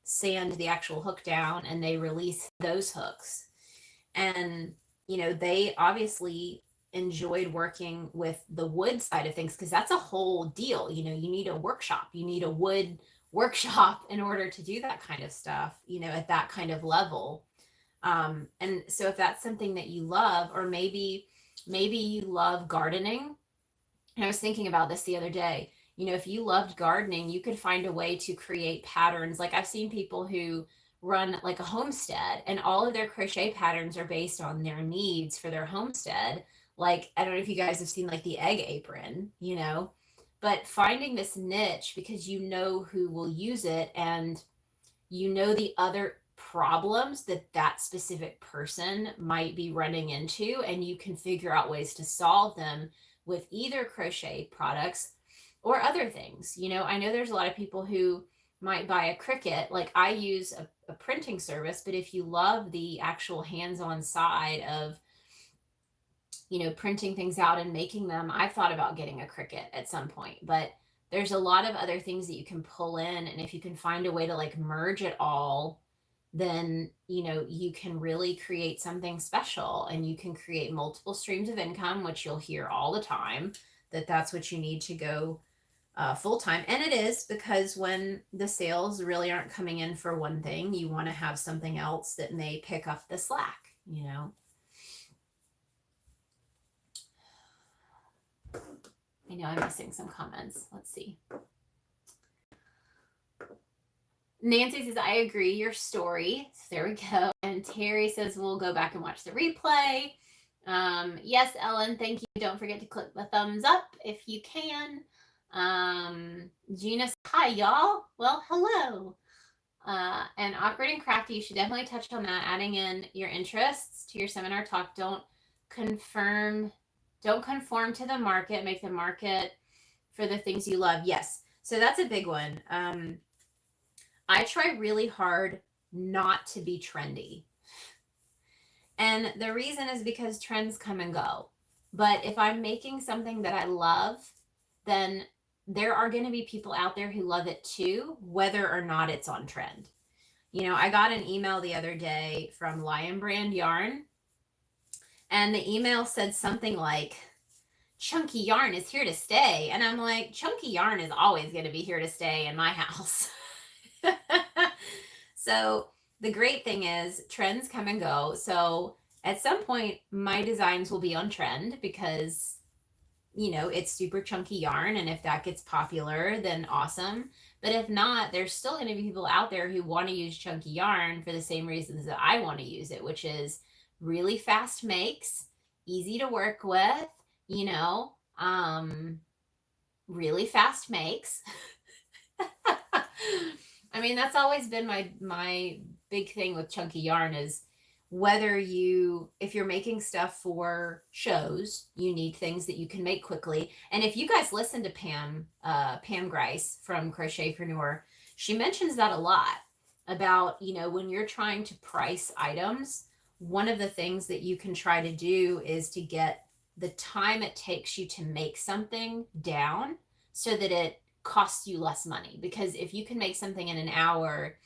sand the actual hook down and they release those hooks. And they obviously enjoyed working with the wood side of things because that's a whole deal. You need a workshop, you need a wood workshop in order to do that kind of stuff, at that kind of level. And so if that's something that you love, or maybe you love gardening. And I was thinking about this the other day. If you loved gardening, you could find a way to create patterns. Like I've seen people who run like a homestead, and all of their crochet patterns are based on their needs for their homestead. Like, I don't know if you guys have seen like the egg apron, but finding this niche because who will use it, and the other problems that specific person might be running into, and you can figure out ways to solve them with either crochet products or other things. I know there's a lot of people who might buy a Cricut. Like I use a printing service, but if you love the actual hands-on side of printing things out and making them, I've thought about getting a Cricut at some point. But there's a lot of other things that you can pull in, and if you can find a way to like merge it all, then you can really create something special, and you can create multiple streams of income, which you'll hear all the time that's what you need to go full time. And it is, because when the sales really aren't coming in for one thing, you want to have something else that may pick up the slack. I know I'm missing some comments. Let's see. Nancy says, I agree, your story. So there we go. And Terry says, we'll go back and watch the replay. Yes, Ellen, thank you. Don't forget to click the thumbs up if you can. Gina says, hi, y'all. Well, hello. And Awkward and Crafty, you should definitely touch on that, adding in your interests to your seminar talk. Don't conform to the market, make the market for the things you love. Yes. So that's a big one. I try really hard not to be trendy. And the reason is because trends come and go. But if I'm making something that I love, then there are going to be people out there who love it too, whether or not it's on trend. I got an email the other day from Lion Brand Yarn, and the email said something like, chunky yarn is here to stay. And I'm like, chunky yarn is always going to be here to stay in my house. So the great thing is trends come and go. So at some point my designs will be on trend because it's super chunky yarn, and if that gets popular, then awesome. But if not, there's still going to be people out there who want to use chunky yarn for the same reasons that I want to use it, which is really fast makes, easy to work with, really fast makes. I mean, that's always been my big thing with chunky yarn is if you're making stuff for shows, you need things that you can make quickly. And if you guys listen to Pam Grice from Crochetpreneur, she mentions that a lot about, when you're trying to price items, one of the things that you can try to do is to get the time it takes you to make something down so that it costs you less money. Because if you can make something in an hour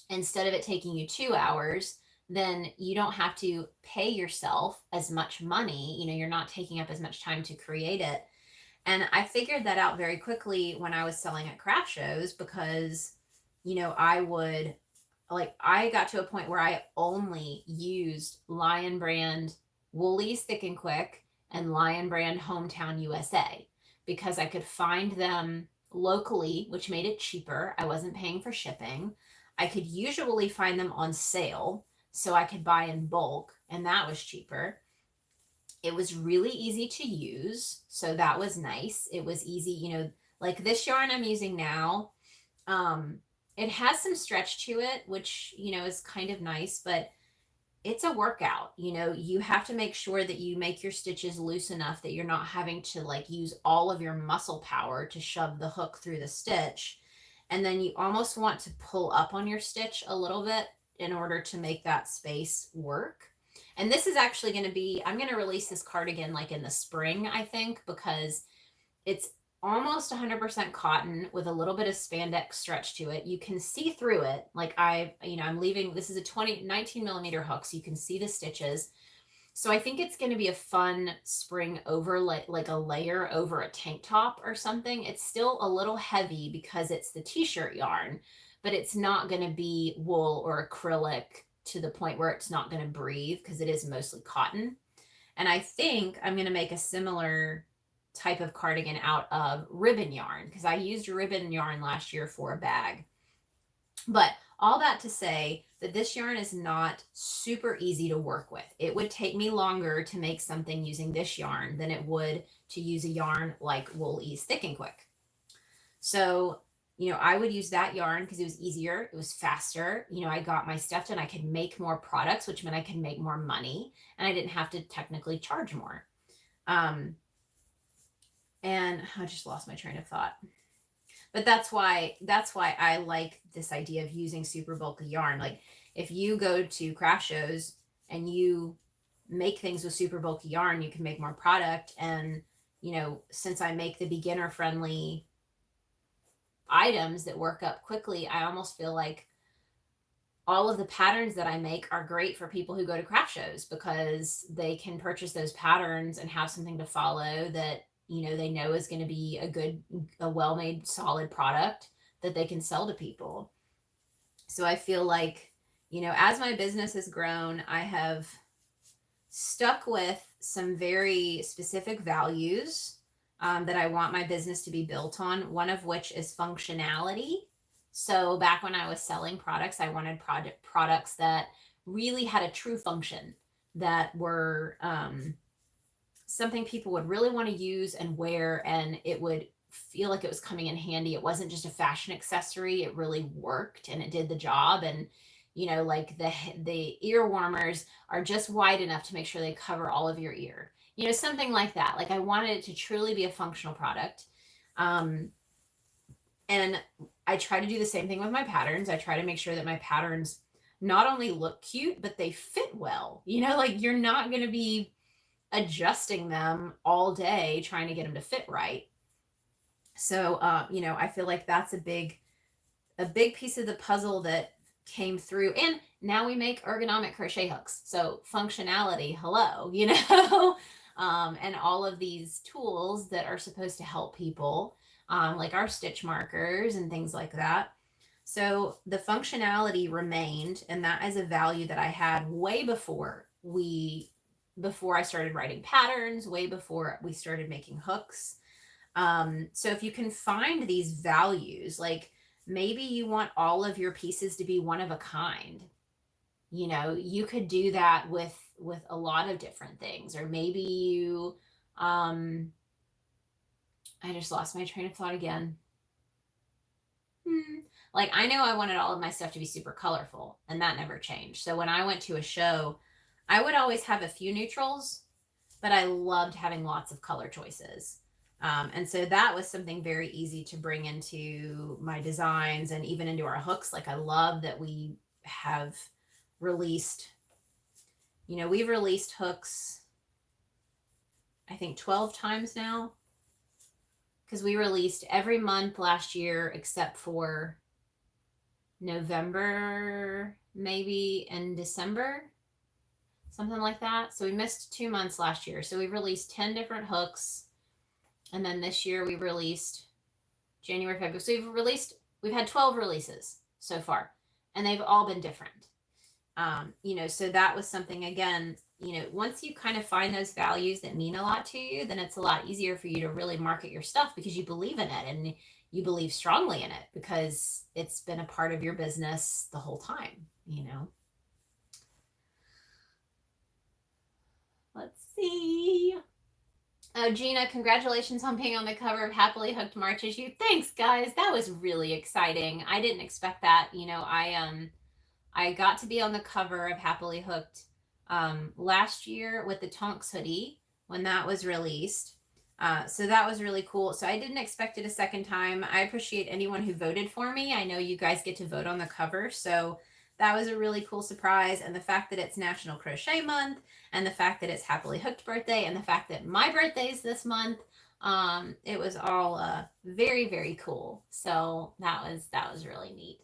instead of it taking you 2 hours, then you don't have to pay yourself as much money. You're not taking up as much time to create it. And I figured that out very quickly when I was selling at craft shows, because, I got to a point where I only used Lion Brand Woolies Thick and Quick and Lion Brand Hometown USA, because I could find them locally, which made it cheaper. I wasn't paying for shipping. I could usually find them on sale, so I could buy in bulk, and that was cheaper. It was really easy to use, so that was nice. It was easy, like this yarn I'm using now. It has some stretch to it, which, is kind of nice, but it's a workout. You have to make sure that you make your stitches loose enough that you're not having to use all of your muscle power to shove the hook through the stitch. And then you almost want to pull up on your stitch a little bit in order to make that space work. And this is actually going to be, I'm going to release this cardigan in the spring, I think, because it's almost 100% cotton with a little bit of spandex stretch to it. You can see through it. I'm leaving, this is a 19 millimeter hook, so you can see the stitches. So I think it's going to be a fun spring overlay, like a layer over a tank top or something. It's still a little heavy because it's the t-shirt yarn, but it's not going to be wool or acrylic to the point where it's not going to breathe, because it is mostly cotton. And I think I'm going to make a similar type of cardigan out of ribbon yarn, because I used ribbon yarn last year for a bag. But all that to say that this yarn is not super easy to work with. It would take me longer to make something using this yarn than it would to use a yarn like Woolies Thick and Quick. So, I would use that yarn because it was easier, it was faster. I got my stuff done. I could make more products, which meant I could make more money, and I didn't have to technically charge more. And I just lost my train of thought. But that's why I like this idea of using super bulky yarn. Like if you go to craft shows and you make things with super bulky yarn, you can make more product. And, since I make the beginner friendly items that work up quickly, I almost feel like all of the patterns that I make are great for people who go to craft shows, because they can purchase those patterns and have something to follow that they know is going to be a well-made, solid product that they can sell to people. So I feel like, as my business has grown, I have stuck with some very specific values that I want my business to be built on, one of which is functionality. So back when I was selling products, I wanted products that really had a true function, that were something people would really want to use and wear, and it would feel like it was coming in handy. It wasn't just a fashion accessory. It really worked and it did the job. And like the ear warmers are just wide enough to make sure they cover all of your ear, something like that. Like I wanted it to truly be a functional product. And I try to do the same thing with my patterns. I try to make sure that my patterns not only look cute, but they fit well. Like you're not going to be adjusting them all day trying to get them to fit right. So I feel like that's a big piece of the puzzle that came through. And now we make ergonomic crochet hooks, so functionality, hello. And all of these tools that are supposed to help people, like our stitch markers and things like that. So the functionality remained, and that is a value that I had way before I started writing patterns, way before we started making hooks. So if you can find these values, like maybe you want all of your pieces to be one of a kind, you could do that with a lot of different things. Or maybe you, I just lost my train of thought again. Like, I know I wanted all of my stuff to be super colorful, and that never changed. So when I went to a show, I would always have a few neutrals, but I loved having lots of color choices. And so that was something very easy to bring into my designs and even into our hooks. Like, I love that we have released, we've released hooks, I think 12 times now, because we released every month last year except for November, maybe, and December, something like that. So we missed 2 months last year. So we released 10 different hooks. And then this year we released January, February. So we've had 12 releases so far, and they've all been different. So that was something, again, once you kind of find those values that mean a lot to you, then it's a lot easier for you to really market your stuff because you believe in it and you believe strongly in it because it's been a part of your business the whole time, Let's see. Oh, Gina, congratulations on being on the cover of Happily Hooked March Issue. Thanks, guys. That was really exciting. I didn't expect that. I got to be on the cover of Happily Hooked last year with the Tonks hoodie when that was released. So that was really cool. So I didn't expect it a second time. I appreciate anyone who voted for me. I know you guys get to vote on the cover. So that was a really cool surprise. And the fact that it's National Crochet Month, and the fact that it's Happily Hooked birthday, and the fact that my birthday is this month, it was all very, very cool. So that was really neat.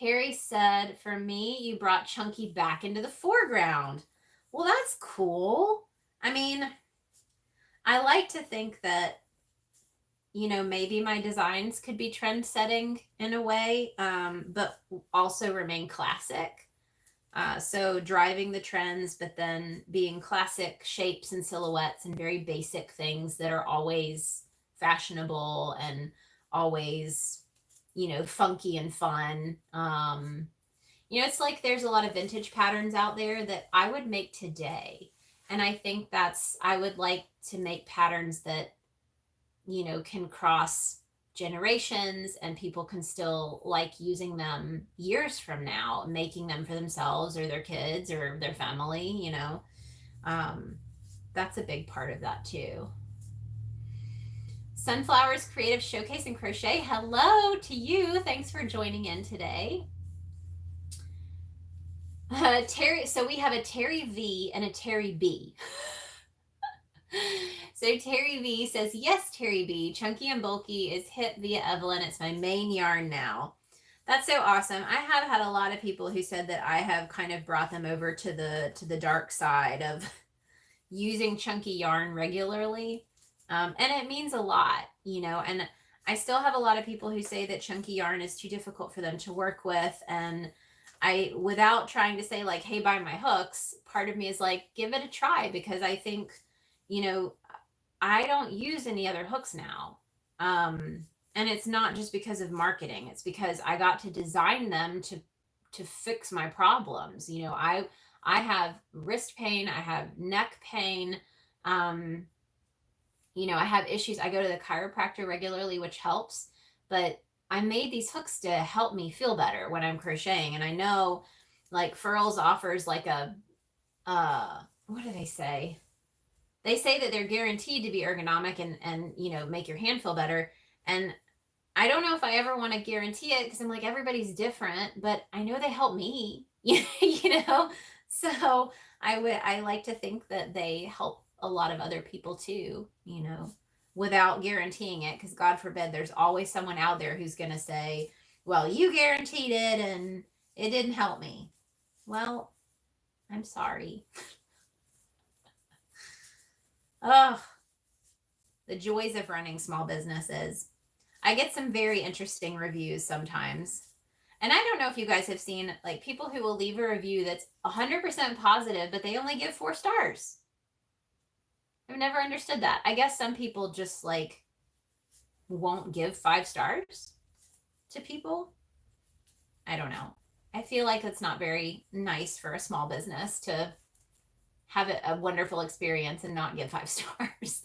Terry said, for me, you brought Chunky back into the foreground. Well, that's cool. I mean, I like to think that, maybe my designs could be trend setting in a way, but also remain classic. So driving the trends, but then being classic shapes and silhouettes and very basic things that are always fashionable and always, funky and fun. It's like there's a lot of vintage patterns out there that I would make today. And I think I would like to make patterns that, can cross generations and people can still like using them years from now, making them for themselves or their kids or their family, that's a big part of that too. Sunflowers Creative Showcase and Crochet. Hello to you. Thanks for joining in today. Terry, so we have a Terry V and a Terry B. So Terry V says, yes, Terry B, Chunky and Bulky is hip via Evelyn. It's my main yarn now. That's so awesome. I have had a lot of people who said that I have kind of brought them over to the dark side of using chunky yarn regularly. And it means a lot, and I still have a lot of people who say that chunky yarn is too difficult for them to work with. And without trying to say like, hey, buy my hooks, part of me is like, give it a try, because I think, I don't use any other hooks now. And it's not just because of marketing. It's because I got to design them to fix my problems. I have wrist pain. I have neck pain. I have issues. I go to the chiropractor regularly, which helps, but I made these hooks to help me feel better when I'm crocheting. And I know like Furls offers like what do they say? They say that they're guaranteed to be ergonomic and make your hand feel better. And I don't know if I ever want to guarantee it, because I'm like, everybody's different, but I know they help me, so I like to think that they help a lot of other people too, without guaranteeing it, because God forbid there's always someone out there who's going to say, well, you guaranteed it and it didn't help me. Well, I'm sorry. Oh, the joys of running small businesses. I get some very interesting reviews sometimes. And I don't know if you guys have seen like people who will leave a review that's 100% positive, but they only give 4 stars. I've never understood that. I guess some people just like won't give 5 stars to people. I don't know. I feel like it's not very nice for a small business to have a wonderful experience and not give 5 stars.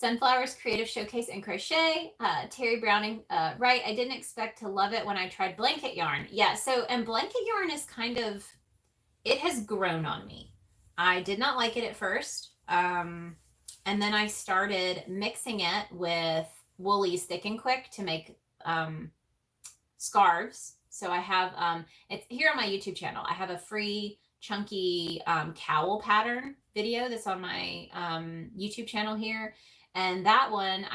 Sunflowers Creative Showcase and Crochet. Terry Browning, right. I didn't expect to love it when I tried blanket yarn. Yeah, so, and blanket yarn is kind of, it has grown on me. I did not like it at first. And then I started mixing it with Woolies Thick and Quick to make scarves. So I have, it's here on my YouTube channel. I have a free chunky cowl pattern video that's on my YouTube channel here. And that one,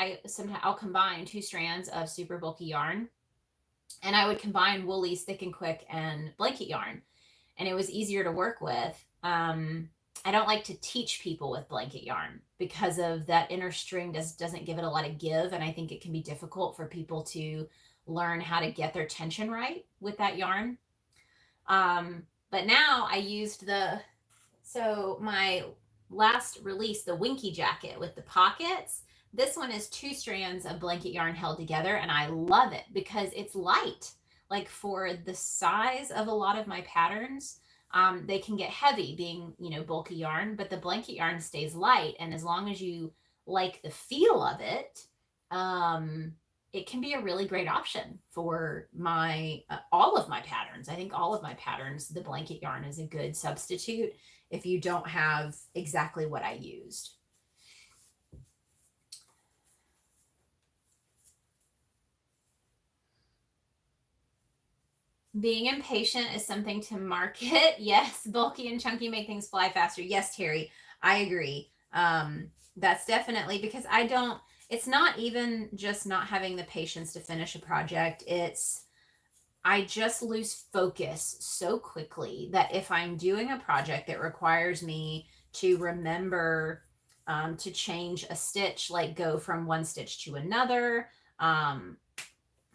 I'll combine 2 strands of super bulky yarn. And I would combine Woolies Thick and Quick and blanket yarn. And it was easier to work with. I don't like to teach people with blanket yarn because of that inner string doesn't give it a lot of give. And I think it can be difficult for people to learn how to get their tension right with that yarn. But now I used so my last release, the Winky Jacket with the pockets, this one is 2 strands of blanket yarn held together, and I love it because it's light. Like for the size of a lot of my patterns, they can get heavy being, bulky yarn, but the blanket yarn stays light. And as long as you like the feel of it, it can be a really great option for all of my patterns. I think all of my patterns, the blanket yarn is a good substitute if you don't have exactly what I used. Being impatient is something to market. Yes, bulky and chunky make things fly faster. Yes, Terry, I agree. That's definitely because it's not even just not having the patience to finish a project. I just lose focus so quickly that if I'm doing a project that requires me to remember to change a stitch, like go from one stitch to another, oh,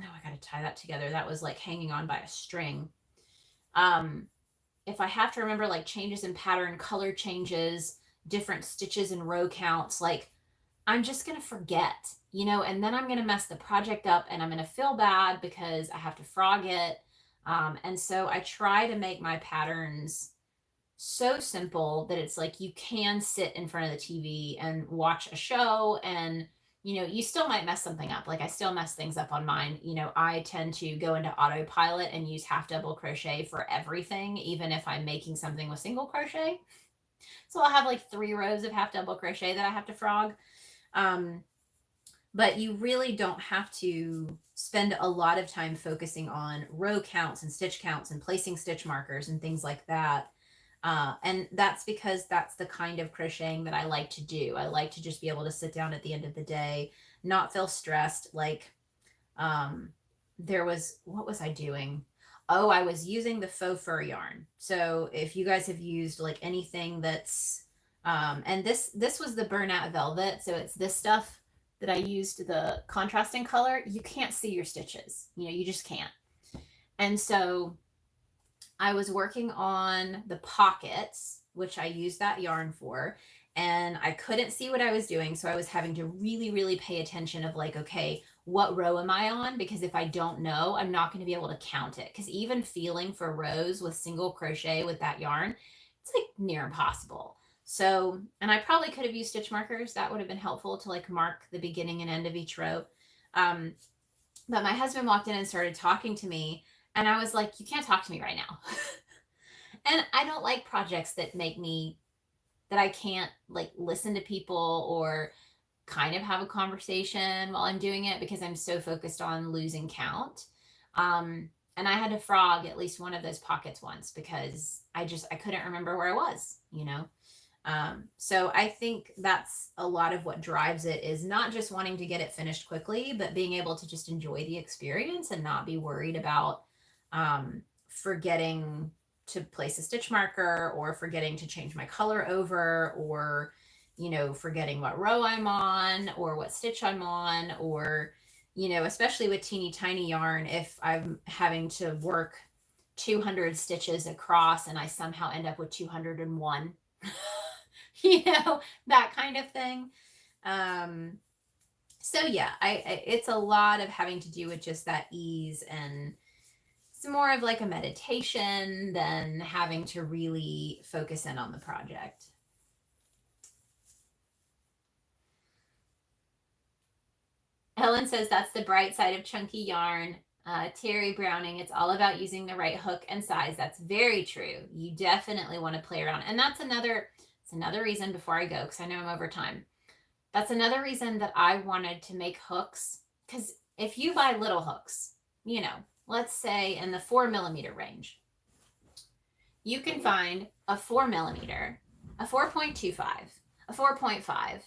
I got to tie that together. That was like hanging on by a string. If I have to remember like changes in pattern, color changes, different stitches and row counts, like I'm just going to forget, and then I'm going to mess the project up and I'm going to feel bad because I have to frog it. And so I try to make my patterns so simple that it's like you can sit in front of the TV and watch a show and you still might mess something up. Like I still mess things up on mine. I tend to go into autopilot and use half double crochet for everything, even if I'm making something with single crochet. So I'll have like 3 rows of half double crochet that I have to frog. But you really don't have to spend a lot of time focusing on row counts and stitch counts and placing stitch markers and things like that. And that's because that's the kind of crocheting that I like to do. I like to just be able to sit down at the end of the day, not feel stressed. Like, what was I doing? Oh, I was using the faux fur yarn. So if you guys have used like anything that's, and this was the burnout velvet. So it's this stuff that I used the contrasting color. You can't see your stitches, you just can't. And so I was working on the pockets, which I used that yarn for, and I couldn't see what I was doing. So I was having to really, really pay attention of like, okay, what row am I on? Because if I don't know, I'm not going to be able to count it. Because even feeling for rows with single crochet with that yarn, it's like near impossible. So, and I probably could have used stitch markers. That would have been helpful to like mark the beginning and end of each row. But my husband walked in and started talking to me. And I was like, you can't talk to me right now. And I don't like projects that I can't like listen to people or kind of have a conversation while I'm doing it because I'm so focused on losing count. And I had to frog at least one of those pockets once because I couldn't remember where I was, So I think that's a lot of what drives it is not just wanting to get it finished quickly, but being able to just enjoy the experience and not be worried about forgetting to place a stitch marker or forgetting to change my color over or, forgetting what row I'm on or what stitch I'm on or, especially with teeny tiny yarn, if I'm having to work 200 stitches across and I somehow end up with 201, that kind of thing. So yeah, it's a lot of having to do with just that ease, and it's more of like a meditation than having to really focus in on the project. Ellen says that's the bright side of chunky yarn. Terry Browning, it's all about using the right hook and size. That's very true. You definitely want to play around. And that's another reason before I go, because I know I'm over time. That's another reason that I wanted to make hooks, because if you buy little hooks, you know, let's say in the 4mm range, you can find a 4mm, a 4.25, a 4.5,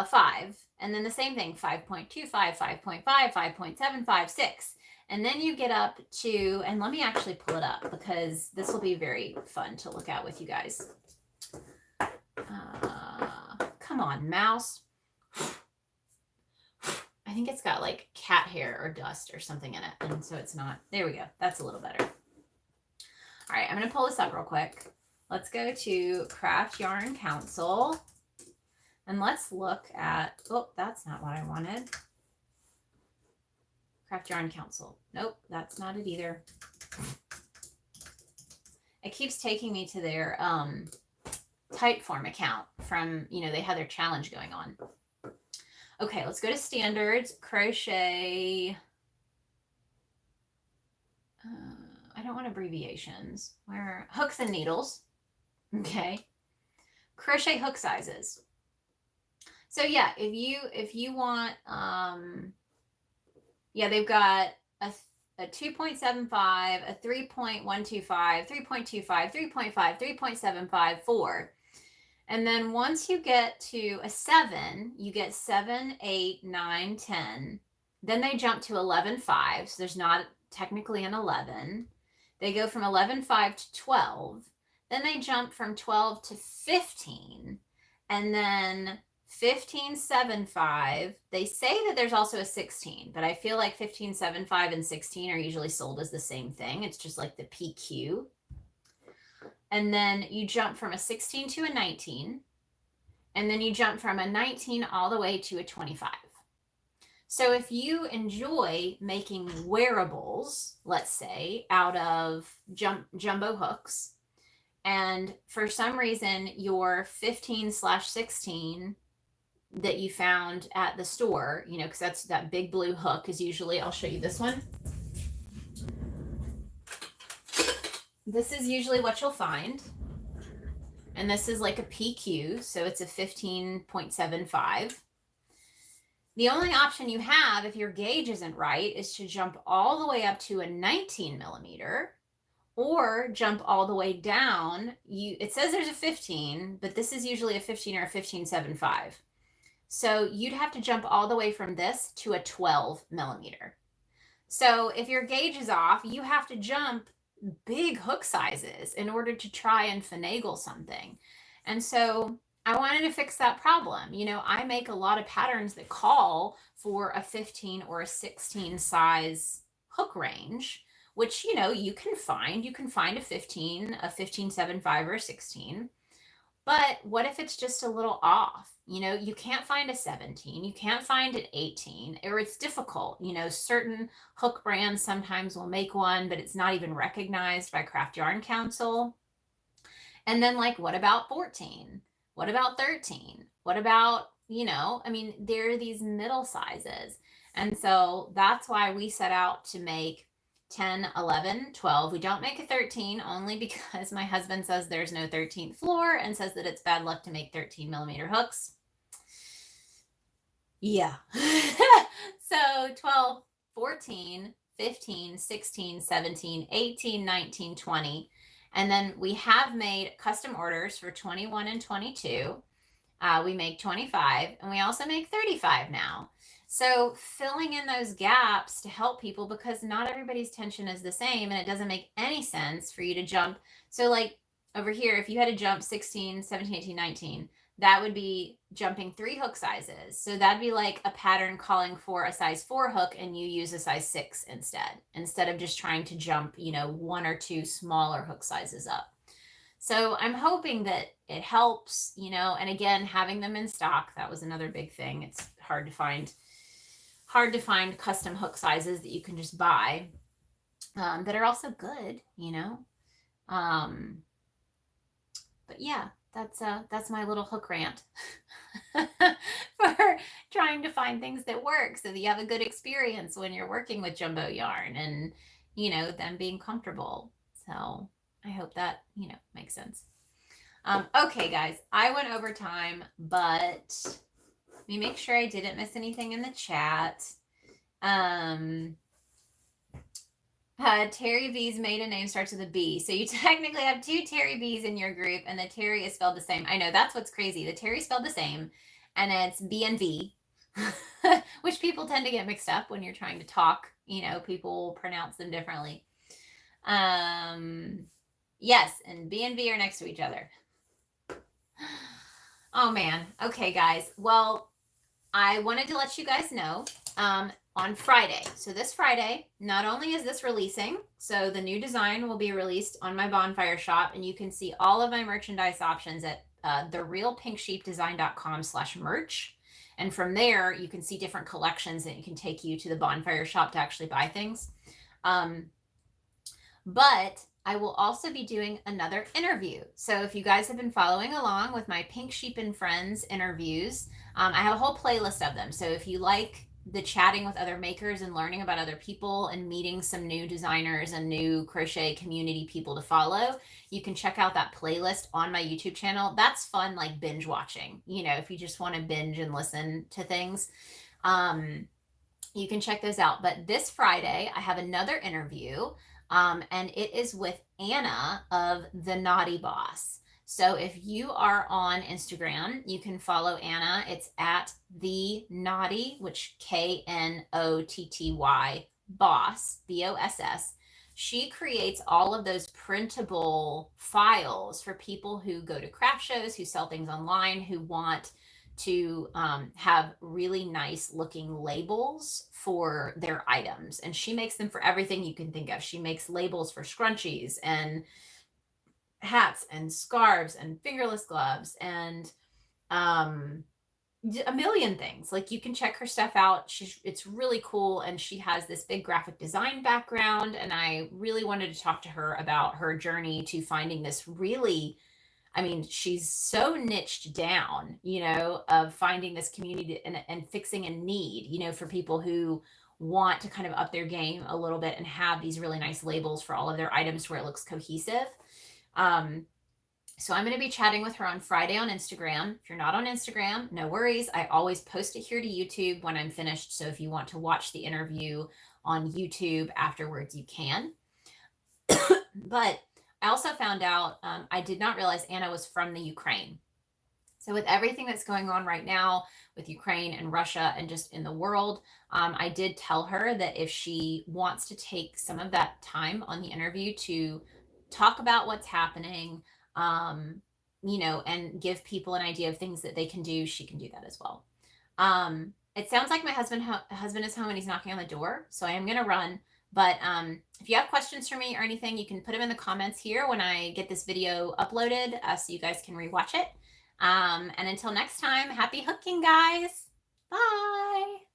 5, and then the same thing, 5.25, 5.5, 5.75, 6. And then you get up to, and let me actually pull it up because this will be very fun to look at with you guys. Come on, mouse. I think it's got like cat hair or dust or something in it. And so it's not, there we go. That's a little better. All right, I'm going to pull this up real quick. Let's go to Craft Yarn Council. And let's look at, oh, that's not what I wanted. Craft Yarn Council. Nope, that's not it either. It keeps taking me to their Typeform account from, you know, they had their challenge going on. Okay, let's go to standards, crochet. I don't want abbreviations. Where hooks and needles. Okay. Crochet hook sizes. So yeah, if you want, yeah, they've got a 2.75, a 3.125, 3.25, 3.5, 3.75, 4. And then once you get to a 7, you get 7, 8, 9, 10. Then they jump to 11.5. So there's not technically an 11. They go from 11.5 to 12. Then they jump from 12 to 15. And then 15.75. They say that there's also a 16, but I feel like 15.75 and 16 are usually sold as the same thing. It's just like the PQ. And then you jump from a 16 to a 19. And then you jump from a 19 all the way to a 25. So if you enjoy making wearables, let's say, out of jumbo hooks, and for some reason your 15/16 that you found at the store, you know, because that's that big blue hook is usually, I'll show you this one. This is usually what you'll find. And this is like a PQ, so it's a 15.75. The only option you have if your gauge isn't right is to jump all the way up to a 19mm or jump all the way down. It says there's a 15, but this is usually a 15 or a 15.75. So you'd have to jump all the way from this to a 12mm. So if your gauge is off, you have to jump big hook sizes in order to try and finagle something. And so I wanted to fix that problem. You know, I make a lot of patterns that call for a 15 or a 16 size hook range, which, you know, you can find a 15, a 15.75 or a 16. But what if it's just a little off? You know, you can't find a 17, you can't find an 18, or it's difficult. You know, certain hook brands sometimes will make one, but it's not even recognized by Craft Yarn Council. And then, like, what about 14? What about 13? What about, you know, I mean, there are these middle sizes. And so that's why we set out to make 10, 11, 12. We don't make a 13 only because my husband says there's no 13th floor and says that it's bad luck to make 13mm hooks. Yeah. So 12, 14, 15, 16, 17, 18, 19, 20. And then we have made custom orders for 21 and 22. We make 25 and we also make 35 now. So filling in those gaps to help people, because not everybody's tension is the same and it doesn't make any sense for you to jump. So like over here, if you had to jump 16, 17, 18, 19, that would be jumping 3 hook sizes. So that'd be like a pattern calling for a size 4 hook and you use a size 6 instead of just trying to jump, you know, 1 or 2 smaller hook sizes up. So I'm hoping that it helps, you know, and again, having them in stock, that was another big thing. It's hard to find custom hook sizes that you can just buy that are also good, you know. But yeah, that's my little hook rant for for trying to find things that work so that you have a good experience when you're working with jumbo yarn and, them being comfortable. So I hope that, makes sense. Okay, guys, I went over time, but let me make sure I didn't miss anything in the chat. Terry B's maiden name starts with a B. So you technically have 2 Terry B's in your group, and the Terry is spelled the same. I know, that's what's crazy. The Terry spelled the same, and it's B and V, which people tend to get mixed up when you're trying to talk. People pronounce them differently. Yes, and B and V are next to each other. Oh, man. Okay, guys. Well, I wanted to let you guys know on Friday. So this Friday, not only is this releasing, so the new design will be released on my bonfire shop, and you can see all of my merchandise options at therealpinksheepdesign.com/merch. And from there, you can see different collections that can take you to the bonfire shop to actually buy things. But I will also be doing another interview. So if you guys have been following along with my Pink Sheep and Friends interviews, I have a whole playlist of them. So if you like the chatting with other makers and learning about other people and meeting some new designers and new crochet community people to follow, you can check out that playlist on my YouTube channel. That's fun, like binge watching, if you just want to binge and listen to things. You can check those out. But this Friday, I have another interview. And it is with Anna of The Naughty Boss. So if you are on Instagram, you can follow Anna. It's at The Naughty, which KNOTTY Boss, BOSS. She creates all of those printable files for people who go to craft shows, who sell things online, who want to have really nice looking labels for their items. And she makes them for everything you can think of. She makes labels for scrunchies and hats and scarves and fingerless gloves and a million things. Like, you can check her stuff out. It's really cool. And she has this big graphic design background. And I really wanted to talk to her about her journey to finding this really, she's so niched down, of finding this community and fixing a need, for people who want to kind of up their game a little bit and have these really nice labels for all of their items where it looks cohesive. So I'm going to be chatting with her on Friday on Instagram. If you're not on Instagram, no worries. I always post it here to YouTube when I'm finished. So if you want to watch the interview on YouTube afterwards, you can. But I also found out, I did not realize Anna was from the Ukraine. So with everything that's going on right now with Ukraine and Russia and just in the world, I did tell her that if she wants to take some of that time on the interview to talk about what's happening, and give people an idea of things that they can do, she can do that as well. It sounds like my husband is home and he's knocking on the door. So I am going to run. But if you have questions for me or anything, you can put them in the comments here when I get this video uploaded, so you guys can rewatch it. And until next time, happy hooking, guys. Bye.